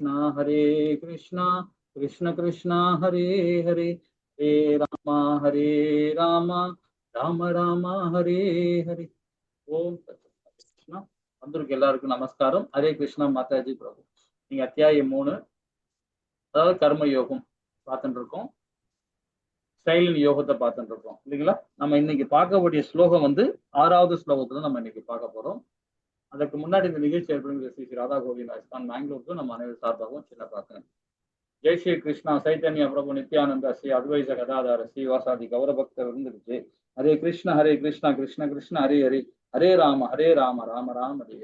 Hare Krishna, Krishna Krishna, Hare Hare, Hare Rama, Rama Rama, Hare Hare. Om Krishna. வந்திருக்க எல்லாருக்கும் நமஸ்காரம். ஹரே கிருஷ்ணா மாதாஜி பிரபு. நீங்க அத்தியாயம் 3, அதாவது கர்ம யோகம் பார்த்துட்டு இருக்கோம். ஸ்டைலின் யோகத்தை பார்த்துட்டு இருக்கோம் இல்லைங்களா? நம்ம இன்னைக்கு பார்க்கக்கூடிய ஸ்லோகம் வந்து 6வது ஸ்லோகத்துல நம்ம இன்னைக்கு பார்க்க போறோம். அதுக்கு முன்னாடி இந்த நிகழ்ச்சி ஏற்படுகிற ஸ்ரீ ராதா கோவிந்த் ராஜஸ்தான் பெங்களூருக்கு நம்ம அனைவரும் சார்பாகவும் சின்ன பார்க்கிறேன். ஜெய் ஸ்ரீ கிருஷ்ணா சைத்தன்ய பிரபு நித்யானந்த ஸ்ரீ அத்வைத கதாதார ஸ்ரீவாசாதி கௌரபக்தர் இருந்துருச்சு. ஹரே கிருஷ்ணா ஹரே கிருஷ்ணா கிருஷ்ண கிருஷ்ண ஹரே ஹரே, ஹரே ராம ராம ராம ஹரே.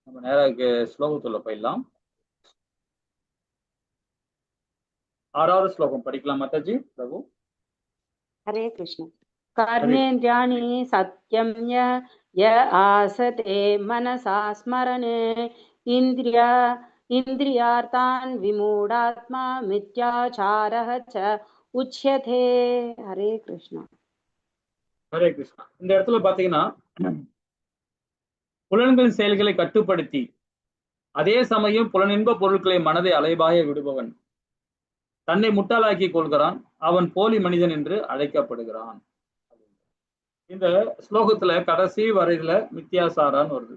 நம்ம நேராக ஸ்லோகத்துல போயிடலாம். 6வது ஸ்லோகம் படிக்கலாம் மாதாஜி பிரபு. ஹரே கிருஷ்ண. கர்ணேந்திரியாணி சத்யம் ய ஆசதே மனசா ஸ்மரணே இந்திரியார்த்தான் விமூடாத்மா மித்யாச்சாரஹ ச உச்யதே. ஹரே கிருஷ்ணா. ஹரே கிருஷ்ணா. இந்த இடத்துல பாத்தீங்கன்னா புலன்களின் செயல்களை கட்டுப்படுத்தி அதே சமயம் புலனின்ப பொருட்களை மனதை அலைபாய விடுபவன் தன்னை முட்டாளாக்கி கொள்கிறான், அவன் போலி மனிதன் என்று அழைக்கப்படுகிறான். இந்த ஸ்லோகத்துல கடைசி வரையில மித்தியாசாரான்னு வருது.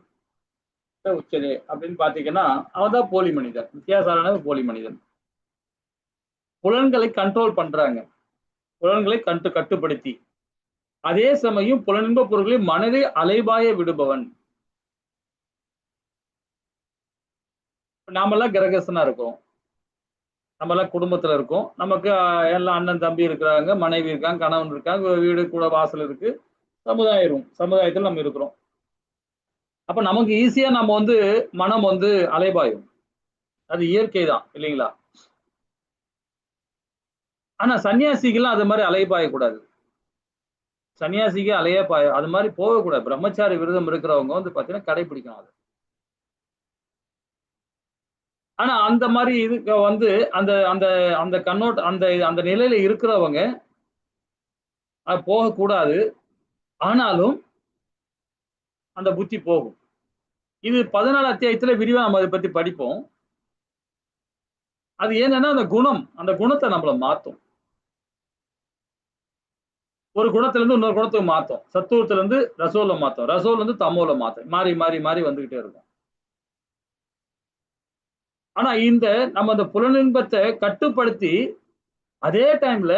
உச்சதே அப்படின்னு பாத்தீங்கன்னா அவன் தான் போலி மனிதன். மித்தியாசாரான போலி மனிதன். புலன்களை கண்ட்ரோல் பண்றாங்க, புலன்களை கட்டுப்படுத்தி அதே சமயம் புலனின்ப பொருட்களை மனதை அலைபாய விடுபவன். நாமெல்லாம் கிரகஸ்தனா இருக்கோம், நம்மளாம் குடும்பத்துல இருக்கோம், நமக்கு எல்லாம் அண்ணன் தம்பி இருக்கிறாங்க, மனைவி இருக்காங்க, கணவன் இருக்காங்க, வீடு கூட வாசல் இருக்கு, சமுதாயத்தில் நம்ம இருக்கிறோம். அப்ப நமக்கு ஈஸியா நம்ம வந்து மனம் வந்து அலைபாயும், அது இயற்கை தான் இல்லைங்களா? ஆனா சன்னியாசிகள்லாம் அது மாதிரி அலைபாயக்கூடாது. சன்னியாசிக்கு அது மாதிரி போகக்கூடாது. பிரம்மச்சாரி விரதம் இருக்கிறவங்க வந்து பாத்தீங்கன்னா கடைபிடிக்கணும் அது. ஆனா அந்த மாதிரி இதுக்கு வந்து அந்த அந்த அந்த கண்ணோட்ட அந்த அந்த நிலையில இருக்கிறவங்க அது போகக்கூடாது. ஆனாலும் அந்த புத்தி போகும். இது 14 அத்தியாயத்துல விரிவா நம்ம அதை பத்தி படிப்போம். அது என்னன்னா அந்த குணத்தை நம்மள மாத்தும். ஒரு குணத்துல இருந்து இன்னொரு குணத்துக்கு மாத்தும். சத்துவத்துல இருந்து ரசோல மாத்தும், ரசோல இருந்து தமோல மாத்தும். மாறி மாறி மாறி வந்துகிட்டே இருக்கும். ஆனா இந்த நம்ம அந்த புலனின்பத்தை கட்டுப்படுத்தி அதே டைம்ல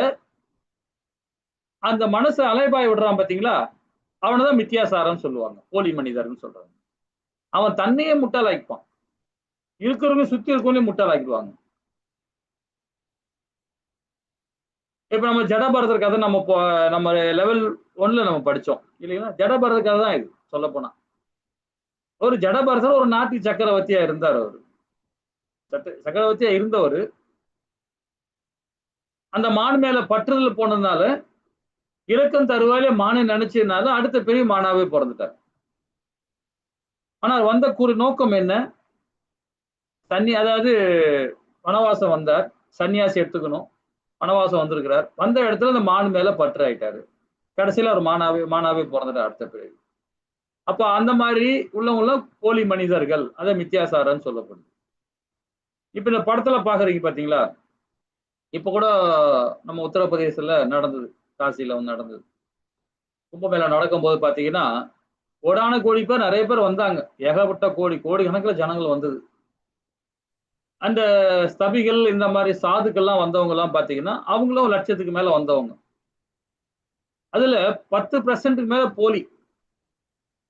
அந்த மனசை அலைபாய விடுறான் பாத்தீங்களா, அவனதான் மித்தியாசாரம் சொல்லுவாங்க, போலி மனிதர்னு சொல்றாங்க. அவன் தன்னையே முட்டாளாக்கிப்பான், இருக்கிறவங்க சுத்தி இருக்கவங்களையும் முட்டாளாக்கிடுவாங்க. இப்ப நம்ம ஜடபரதர் கதை நம்ம லெவல் 1ல நம்ம படிச்சோம் இல்லைங்களா? ஜடபரதர் கதை தான் இது சொல்ல போனா. ஒரு ஜடபரதர் ஒரு நாட்டு சக்கரவர்த்தியா இருந்தார். அவரு சக்கரவர்த்தியா இருந்தவர் அந்த மான் மேல பற்றுதல் போனதுனால இறக்கம் தருவாயிலே மானை நினைச்சதுனால அடுத்த பெரிய மானாவே பிறந்துட்டார். ஆனால் வந்த நோக்கம் என்ன? அதாவது வனவாசம் வந்தார், சன்னியாசி எடுத்துக்கணும், வனவாசம் வந்திருக்கிறார். வந்த இடத்துல அந்த மான் மேல பற்று ஆயிட்டாரு. கடைசியில ஒரு மானாவே பிறந்துட்டார் அடுத்த பிறகு. அப்ப அந்த மாதிரி உள்ளவங்கள போலி மனிதர்கள், அதை மித்தியாசாரன்னு சொல்லப்படுது. இப்ப இந்த படத்துல பாக்குறீங்க பாத்தீங்களா? இப்ப கூட நம்ம உத்தரப்பிரதேசத்துல நடந்தது, காசியில வந்து நடந்தது. கும்பமேளா நடக்கும் போது பாத்தீங்கன்னா கோடான கோடி பேர், நிறைய பேர் வந்தாங்க. ஏகப்பட்ட கோடி கணக்குல ஜனங்கள் வந்தது. அந்த ஸ்தபிகள் இந்த மாதிரி சாதுக்கள்லாம் வந்தவங்க எல்லாம் பாத்தீங்கன்னா அவங்களும் 1 லட்சத்துக்கு மேல வந்தவங்க. அதுல 10% மேல போலி,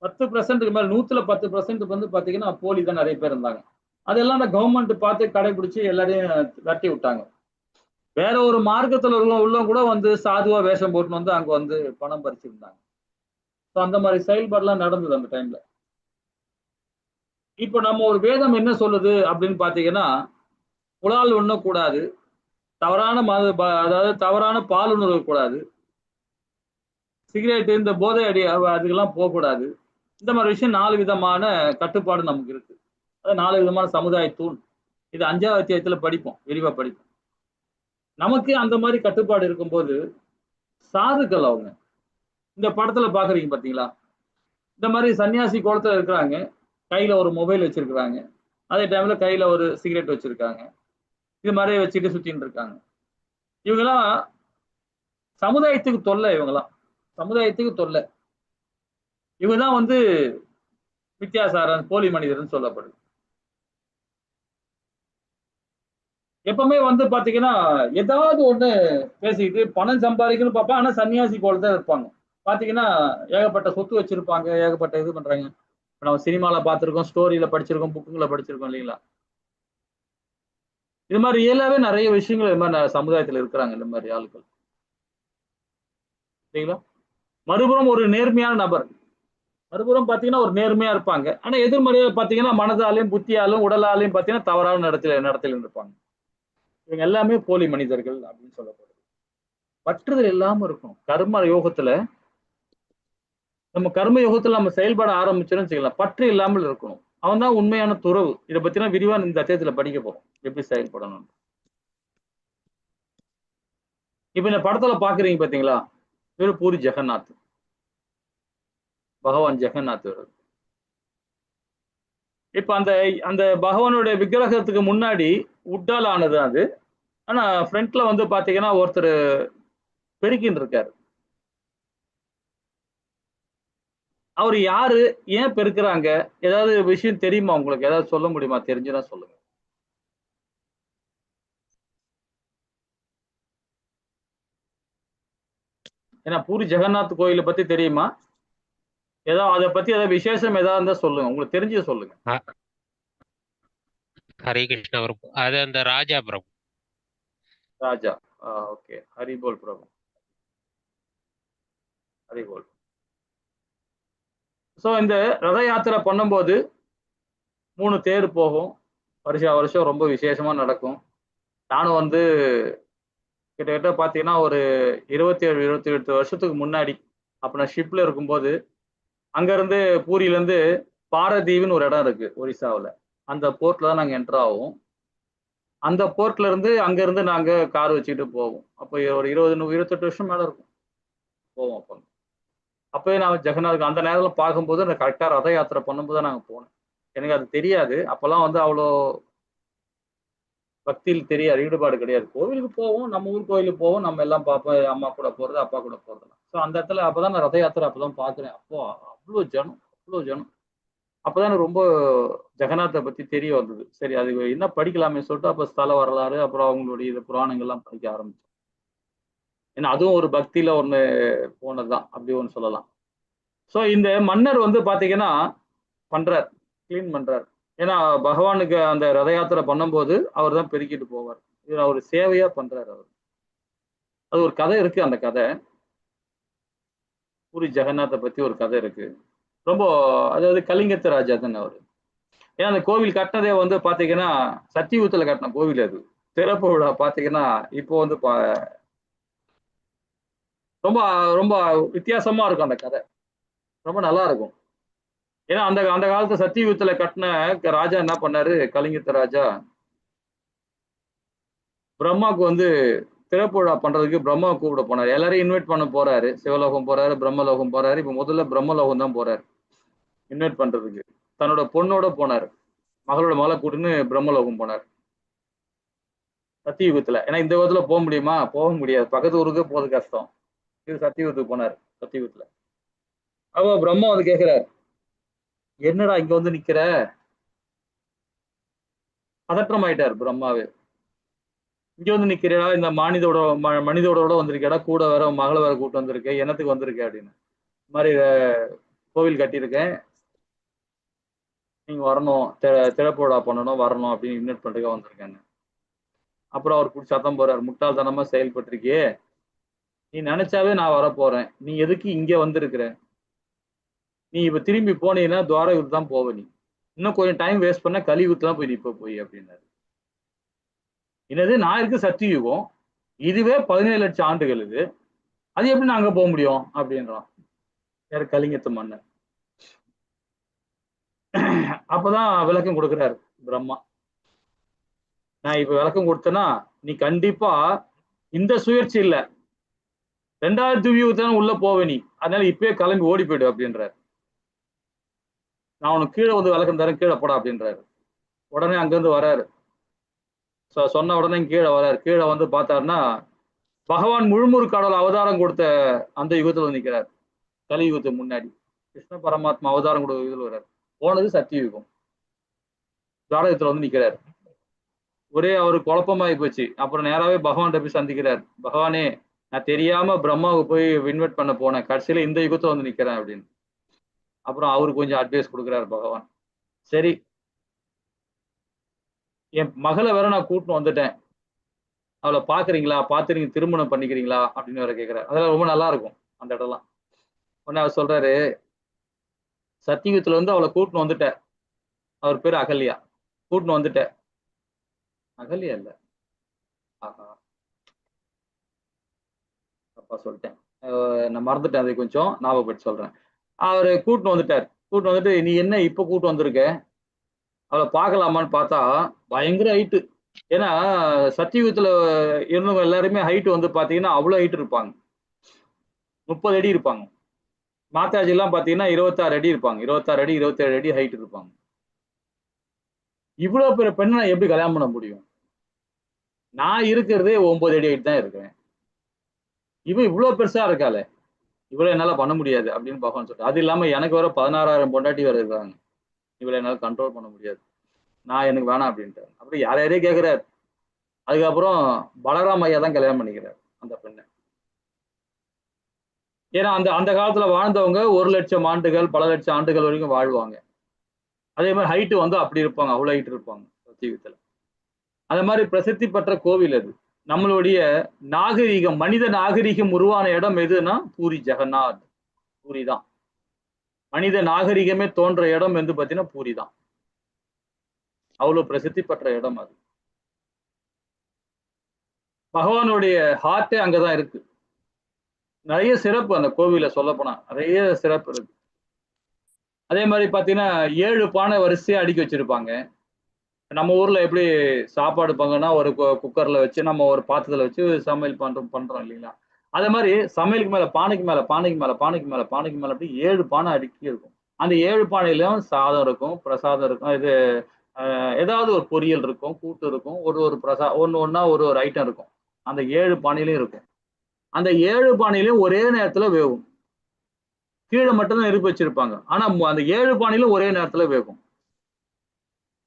10% மேல 110% வந்து பாத்தீங்கன்னா போலி தான் நிறைய பேர் இருந்தாங்க. அதெல்லாம் அந்த கவர்மெண்ட் பார்த்து கடைபிடிச்சு எல்லாரையும் விரட்டி விட்டாங்க. வேற ஒரு மார்க்கத்துல உள்ளவங்க கூட வந்து சாதுவா வேஷம் போட்டு வந்து அங்க வந்து பணம் பறிச்சிருந்தாங்க. அந்த மாதிரி செயல்பாடுலாம் நடந்தது அந்த டைம்ல. இப்ப நம்ம ஒரு வேதம் என்ன சொல்லுது அப்படின்னு பாத்தீங்கன்னா, புலால் உண்ணக்கூடாது, தவறான அதாவது தவறான பால் உணர்வு கூடாது, சிகரெட் இந்த போதை அடி அதுக்கெல்லாம் போகக்கூடாது. இந்த மாதிரி விஷயம் 4 விதமான கட்டுப்பாடு நமக்கு இருக்கு. அது 4 விதமான சமுதாய தூண். இது 5வது அத்தியாயத்துல படிப்போம், விரிவா படிப்போம். நமக்கு அந்த மாதிரி கட்டுப்பாடு இருக்கும்போது சாதுக்கள் அவங்க இந்த படத்துல பாக்குறீங்க பாத்தீங்களா, இந்த மாதிரி சன்னியாசி கோலத்துல இருக்கிறாங்க, கையில ஒரு மொபைல் வச்சிருக்கிறாங்க, அதே டைம்ல கையில ஒரு சிகரெட் வச்சிருக்காங்க, இது மாதிரி வச்சுட்டு சுத்தின்னு இருக்காங்க. இவங்கெல்லாம் சமுதாயத்துக்கு தொல்லை, இவங்கெல்லாம் சமுதாயத்துக்கு தொல்லை. இவங்க தான் வந்து வித்தியாசாரன், போலி மனிதர்னு சொல்லப்படுது. எப்பவுமே வந்து பாத்தீங்கன்னா ஏதாவது ஒண்ணு பேசிக்கிட்டு பணம் சம்பாதிக்கணும்னு பார்ப்பான். ஆனா சன்னியாசி போல தான் இருப்பாங்க. பாத்தீங்கன்னா ஏகப்பட்ட சொத்து வச்சிருப்பாங்க, ஏகப்பட்ட இது பண்றாங்க. இப்ப நம்ம சினிமால பார்த்திருக்கோம், ஸ்டோரியில படிச்சிருக்கோம், புக்குங்களை படிச்சிருக்கோம் இல்லைங்களா? இது மாதிரி ரியலாவே நிறைய விஷயங்கள் இது மாதிரி சமுதாயத்துல இருக்கிறாங்க இந்த மாதிரி ஆட்கள் இல்லைங்களா? மறுபுறம் ஒரு நேர்மையான நபர், மறுபுறம் பாத்தீங்கன்னா ஒரு நேர்மையா இருப்பாங்க. ஆனா எதிர்மறையா பாத்தீங்கன்னா மனதாலையும் புத்தியாலும் உடலாலையும் பாத்தீங்கன்னா தவறான நடத்தையில இருப்பாங்க. இவங்க எல்லாமே போலி மனிதர்கள் அப்படின்னு சொல்லப்படுது. பற்றுதல் இல்லாம இருக்கும். கர்ம யோகத்துல நம்ம கர்ம யோகத்துல நம்ம செயல்பட ஆரம்பிச்சோம்னு வச்சுக்கலாம், பற்று இல்லாமல் இருக்கணும். அவன் தான் உண்மையான துறவு. இதை பத்தினா விரிவா இந்த அத்தியாயத்துல படிக்க போறோம், எப்படி செயல்படணும். இப்ப இந்த படத்துல பாக்குறீங்க பாத்தீங்களா, இவரு பூரி ஜெகநாத், பகவான் ஜெகநாத். இப்ப அந்த அந்த பகவானுடைய விக்கிரகத்துக்கு முன்னாடி உட்டால் ஆனது அது. ஆனா ஃப்ரண்ட்ல வந்து பாத்தீங்கன்னா ஒருத்தர் பெருக்கின்னு இருக்காரு. அவர் யாரு, ஏன் பெருக்குறாங்க, ஏதாவது விஷயம் தெரியுமா உங்களுக்கு? ஏதாவது சொல்ல முடியுமா? தெரிஞ்சுனா சொல்லுங்க. ஏன்னா பூரி ஜெகநாத் கோயிலை பத்தி தெரியுமா? ஏதாவது அதை பத்தி ஏதாவது விசேஷம் ஏதாவது இருந்தா சொல்லுங்க, உங்களுக்கு தெரிஞ்சது சொல்லுங்க. ஹரே கிருஷ்ணா பிரபு. அது அந்த ராஜா பிரபு. ராஜா. ஓகே, ஹரிபோல் பிரபு, ஹரிபோல். சோ இந்த ரத யாத்திரை பண்ணும்போது 3 தேர் போகும். வருஷா வருஷம் ரொம்ப விசேஷமா நடக்கும். நானும் வந்து கிட்டத்தட்ட பாத்தீங்கன்னா ஒரு 27 28 வருஷத்துக்கு முன்னாடி அப்ப நான் ஷிப்ல இருக்கும்போது அங்க இருந்து பூரியில இருந்து பாரதீவ்னு ஒரு இடம் இருக்கு ஒரிசாவுல. அந்த போர்ட்ல தான் நாங்க என்டர் ஆவோம். அந்த போர்ட்ல இருந்து அங்க இருந்து நாங்க கார் வச்சுக்கிட்டு போவோம். அப்போ ஒரு 20 28 வருஷம் மேல இருக்கும் போவோம். அப்போ அப்பவே நான் ஜெகநாத் அந்த நேரத்துல பார்க்கும்போது அந்த கரெக்டா ரத யாத்திரை பண்ணும்போது தான் நாங்க போனோம். எனக்கு அது தெரியாது. அப்பெல்லாம் வந்து அவ்வளோ பக்தியில் தெரியாது, ஈடுபாடு கிடையாது. கோவிலுக்கு போவோம், நம்ம ஊர் கோயிலுக்கு போவோம், நம்ம எல்லாம் பார்ப்போம், அம்மா கூட போறது, அப்பா கூட போறது. ஸோ அந்த இடத்துல அப்பதான் நான் ரத யாத்திரை அப்பதான் பார்க்கிறேன். அப்போ அவ்வளோ ஜனம், அவ்வளோ ஜனம். அப்பதான் எனக்கு ரொம்ப ஜெகநாத்தை பத்தி தெரிய வந்தது. சரி, அது என்ன படிக்கலாமே சொல்லிட்டு அப்ப ஸ்தல வரலாறு, அப்புறம் அவங்களுடைய இது புராணங்கள்லாம் படிக்க ஆரம்பிச்சேன். ஏன்னா அதுவும் ஒரு பக்தியில ஒண்ணு போனதுதான், அப்படி ஒண்ணு சொல்லலாம். ஸோ இந்த மன்னர் வந்து பாத்தீங்கன்னா பண்றார், கிளீன் பண்றார். ஏன்னா பகவானுக்கு அந்த ரத யாத்திரை பண்ணும்போது அவர் தான் பெருக்கிட்டு போவார். இது அவர் சேவையா பண்றாரு அவர். அது ஒரு கதை இருக்கு. அந்த கதை பூரி ஜெகநாத்தை பத்தி ஒரு கதை இருக்கு. ரொம்ப, அதாவது கலிங்கத்து ராஜா தானே அவரு. ஏன்னா அந்த கோவில் கட்டினதே வந்து பாத்தீங்கன்னா சத்தியுகத்துல கட்டின கோவில் அது. திறப்பு விழா பாத்தீங்கன்னா இப்போ வந்து ரொம்ப ரொம்ப வித்தியாசமா இருக்கும் அந்த கதை. ரொம்ப நல்லா இருக்கும். ஏன்னா அந்த அந்த காலத்து சத்தியுகத்துல கட்டின ராஜா என்ன பண்ணாரு, கலிங்கத்து ராஜா பிரம்மாவுக்கு வந்து திறப்பு விழா பண்றதுக்கு பிரம்மாவை கூப்பிட போனாரு. எல்லாரையும் இன்வைட் பண்ண போறாரு. சிவலோகம் போறாரு, பிரம்மலோகம் போறாரு. இப்ப முதல்ல பிரம்மலோகம் தான் போறாரு இன்வைட் பண்றதுக்கு. தன்னோட பொண்ணோட போனாரு, மகளோட மகளை கூட்டுன்னு பிரம்மலோகம் போனார் சத்தியுகத்துல. ஏன்னா இந்த யுகத்துல போக முடியுமா? போக முடியாது. பக்கத்து ஊருக்கு போறது கஷ்டம். இது சத்தியுகத்துக்கு போனார். சத்தியுகத்துல அப்போ பிரம்மா வந்து கேட்கிறார், என்னடா இங்க வந்து நிக்கிற? பதற்றம் ஆயிட்டார் பிரம்மாவே. இங்க வந்து நிக்கிறா, இந்த மனிதோட வந்திருக்கேடா, கூட வேற மகளை வேற கூட்டு வந்திருக்கேன், என்னத்துக்கு வந்திருக்கேன் அப்படின்னு. இந்த மாதிரி கோவில் கட்டியிருக்கேன், நீங்க வரணும், திறப்பு பண்ணணும், வரணும் அப்படின்னு இன்வைட் பண்றதுக்காக வந்திருக்காங்க. அப்புறம் அவர் பிடிச்சி சத்தம் போறாரு, முட்டாள்தனமா செயல்பட்டிருக்கியே, நீ நினைச்சாவே நான் வரப்போறேன், நீ எதுக்கு இங்க வந்திருக்கிற? நீ இப்ப திரும்பி போனீங்கன்னா துவாரகத்துக்கு தான் போவ. நீ இன்னும் கொஞ்சம் டைம் வேஸ்ட் பண்ண கலியுகத்துல தான் போய் நிப்ப போய் அப்படின்னாரு. என்னது, நான் இருக்கு சத்தியுகம், இதுவே 17 லட்சம் ஆண்டுகள், இது அது எப்படி நான் அங்க போக முடியும் அப்படின்றான் யாரு, கலிங்கத்து மன்னர். அப்பதான் விளக்கம் கொடுக்கிறாரு பிரம்மா. நான் இப்ப விளக்கம் கொடுத்தேன்னா நீ கண்டிப்பா இந்த சுயற்சி இல்ல 2000 யுகத்தான் உள்ள போவ நீ, அதனால இப்பயே கிளம்பி ஓடி போயிடு அப்படின்றாரு. நான் உனக்கு கீழே வந்து விளக்கம் தரேன், கீழே போடா அப்படின்றாரு. உடனே அங்கிருந்து வராரு. சொன்ன உடனே கீழே வராரு. கீழே வந்து பார்த்தாருன்னா பகவான் முழுமுறு கடவுள் அவதாரம் கொடுத்த அந்த யுகத்துல வந்து நிற்கிறார். கலியுகத்துக்கு முன்னாடி கிருஷ்ண பரமாத்மா அவதாரம் கொடுத்த யுகத்துல வர்றாரு. போனது சத்தியுகம். ஜாதகத்துல வந்து நிற்கிறார். ஒரே அவரு குழப்பமாயி போச்சு. அப்புறம் நேராவே பகவான்கிட்ட போய் சந்திக்கிறார். பகவானே, நான் தெரியாம பிரம்மாவுக்கு போய் இன்வைட் பண்ண போனேன், கடைசியில இந்த யுகத்துல வந்து நிக்கிறேன் அப்படின்னு. அப்புறம் அவருக்கு கொஞ்சம் அட்வைஸ் கொடுக்குறாரு பகவான். சரி, என் மகளை வேற நான் கூட்டின்னு வந்துட்டேன், அவளை பாக்குறீங்களா, பார்த்து நீங்க திருமணம் பண்ணிக்கிறீங்களா அப்படின்னு வேற கேட்கிறாரு. அதெல்லாம் ரொம்ப நல்லா இருக்கும் அந்த இடம்லாம். உடனே அவர் சொல்றாரு, சத்தியுகத்துல வந்து அவளை கூட்டின்னு வந்துட்டேன், அவர் பேரு அகல்யா, கூட்டின்னு வந்துட்டேன். அகல்யா இல்ல, ஆஹா தப்பா சொல்லிட்டேன், நான் மறந்துட்டேன், அதை கொஞ்சம் ஞாபகப்படுத்தி சொல்றேன். அவரு கூட்டின்னு வந்துட்டார். கூட்டின்னு வந்துட்டு, நீ என்ன இப்ப கூட்டு வந்திருக்க, அவளை பார்க்கலாமான்னு பார்த்தா பயங்கர ஹைட்டு. ஏன்னா சத்தியுகத்துல இருந்தவங்க எல்லாருமே ஹைட் வந்து பாத்தீங்கன்னா அவ்வளவு ஹைட் இருப்பாங்க, 30 அடி இருப்பாங்க. மாதாஜி எல்லாம் பாத்தீங்கன்னா 26 அடி இருப்பாங்க, 26 அடி 27 அடி ஹைட் இருப்பாங்க. இவ்வளவு பெரிய பெண்ணை நான் எப்படி கல்யாணம் பண்ண முடியும்? நான் இருக்கிறதே 9 அடி ஹைட் தான் இருக்கிறேன், இவன் இவ்வளவு பெருசா இருக்காளே, இவ்வளவு என்னால பண்ண முடியாது அப்படின்னு பகவான் சொல்லிட்டு. அது இல்லாம எனக்கு வர 16,000 பொண்டாட்டி வேற இருக்காங்க, இவ்வளவு என்னால கண்ட்ரோல் பண்ண முடியாது, நான் எனக்கு வேணாம் அப்படின்ட்டு. அப்புறம் யாரையாரே கேட்கிறார். அதுக்கப்புறம் பலராம் ஐயா தான் கல்யாணம் பண்ணிக்கிறார் அந்த பெண்ணை. ஏன்னா அந்த அந்த காலத்துல வாழ்ந்தவங்க 1,00,000 ஆண்டுகள், பல லட்சம் ஆண்டுகள் வரைக்கும் வாழ்வாங்க. அதே மாதிரி ஹைட்டு வந்து அப்படி இருப்பாங்க, அவ்வளவு ஹைட் இருப்பாங்க சத்தியுகத்துல. அந்த மாதிரி பிரசித்தி பெற்ற கோவில் அது. நம்மளுடைய நாகரீகம், மனித நாகரீகம் உருவான இடம் எதுன்னா பூரி ஜெகநாத். பூரி தான் மனித நாகரிகமே தோன்ற இடம் வந்து பாத்தீங்கன்னா பூரி தான். அவ்வளவு பிரசித்தி பெற்ற இடம் அது. பகவானுடைய ஹார்ட்டே அங்கதான் இருக்கு. நிறைய சிறப்பு அந்த கோவில சொல்ல போனா நிறைய சிறப்பு இருக்கு. அதே மாதிரி பாத்தீங்கன்னா 7 பானை வரிசையா அடுக்கி வச்சிருப்பாங்க. நம்ம ஊர்ல எப்படி சாப்பாடு பங்கன்னா ஒரு குக்கர்ல வச்சு நம்ம ஒரு பாத்திரத்துல வச்சு சமையல் பண்றோம் இல்லைங்களா? அதே மாதிரி சமையலுக்கு மேல பானைக்கு மேல பானைக்கு மேல பானைக்கு மேல பானைக்கு மேல அப்படி 7 பானை அடுக்கி இருக்கும். அந்த 7 பானையிலும் சாதம் இருக்கும், பிரசாதம் இருக்கும், இது ஏதாவது ஒரு பொரியல் இருக்கும், கூட்டு இருக்கும், ஒரு ஒரு ஒண்ணா ஒரு ஒரு ஐட்டம் இருக்கும். அந்த 7 பானையிலும் இருக்கும். அந்த 7 பானையிலும் ஒரே நேரத்துல வேகும். கீழே மட்டும்தான் நெருப்பு வச்சிருப்பாங்க. ஆனா அந்த 7 பானையிலும் ஒரே நேரத்துல வேகும்.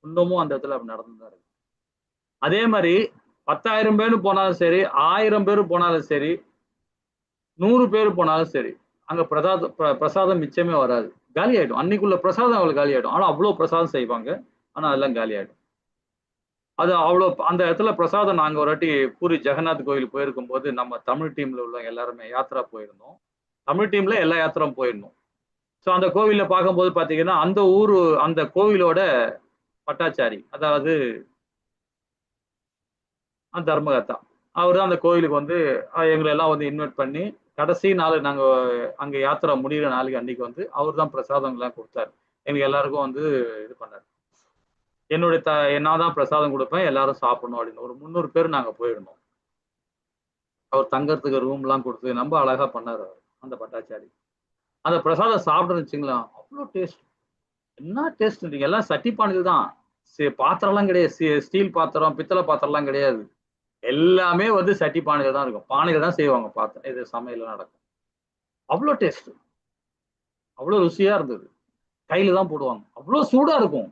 இன்னமும் அந்த இடத்துல அப்படி நடந்துதான் இருக்கு. அதே மாதிரி 10,000 பேர் போனாலும் சரி, 1000 பேர் போனாலும் சரி, 100 பேர் போனாலும் சரி, அங்க பிரசாதம் மிச்சமே வராது, காலி ஆயிடும். அன்னைக்குள்ள பிரசாதம் அவங்களுக்கு காலி ஆயிடும். ஆனா அவ்வளவு பிரசாதம் செய்வாங்க, ஆனா அதெல்லாம் காலி ஆயிடும். அது அவ்வளவு அந்த இடத்துல பிரசாதம். நாங்க ஒரு வாட்டி பூரி ஜெகநாத் கோயில் போயிருக்கும் போது நம்ம தமிழ் டீம்ல உள்ளவங்க எல்லாருமே யாத்திரா போயிருந்தோம். தமிழ் டீம்ல எல்லா யாத்திரம் போயிருந்தோம். ஸோ அந்த கோவில்ல பார்க்கும்போது பாத்தீங்கன்னா அந்த ஊரு, அந்த கோவிலோட பட்டாச்சாரி, அதாவது தர்மகர்த்தா, அவர் தான் அந்த கோவிலுக்கு வந்து எங்களை எல்லாம் வந்து இன்வைட் பண்ணி கடைசி நாள் நாங்க அங்க யாத்திரை முடிகிற நாளைக்கு அன்னைக்கு வந்து அவர் தான் பிரசாதம் எல்லாம் கொடுத்தாரு. எங்க எல்லாருக்கும் வந்து இது பண்ணாரு. என்னுடைய நான் தான் பிரசாதம் கொடுப்பேன், எல்லாரும் சாப்பிடணும் அப்படின்னு. ஒரு 300 பேர் நாங்க போயிருந்தோம். அவர் தங்கறதுக்கு ரூம் எல்லாம் கொடுத்து ரொம்ப அழகா பண்ணாரு அவர், அந்த பட்டாச்சாரி. அந்த பிரசாதம் சாப்பிட்டு வச்சுங்களா, அவ்வளோ டேஸ்ட். என்ன டேஸ்ட், எல்லாம் சட்டி பானையில் தான், பாத்திரம் எல்லாம் கிடையாது, ஸ்டீல் பாத்திரம் பித்தளை பாத்திரம் எல்லாம் கிடையாது, எல்லாமே வந்து சட்டி பானையில தான் இருக்கும். பானையில தான் செய்வாங்க பாத்திரம், இது சமையல் நடக்கும். அவ்வளோ டேஸ்ட், அவ்வளோ ருசியா இருந்தது. கையில தான் போடுவாங்க, அவ்வளோ சூடா இருக்கும்.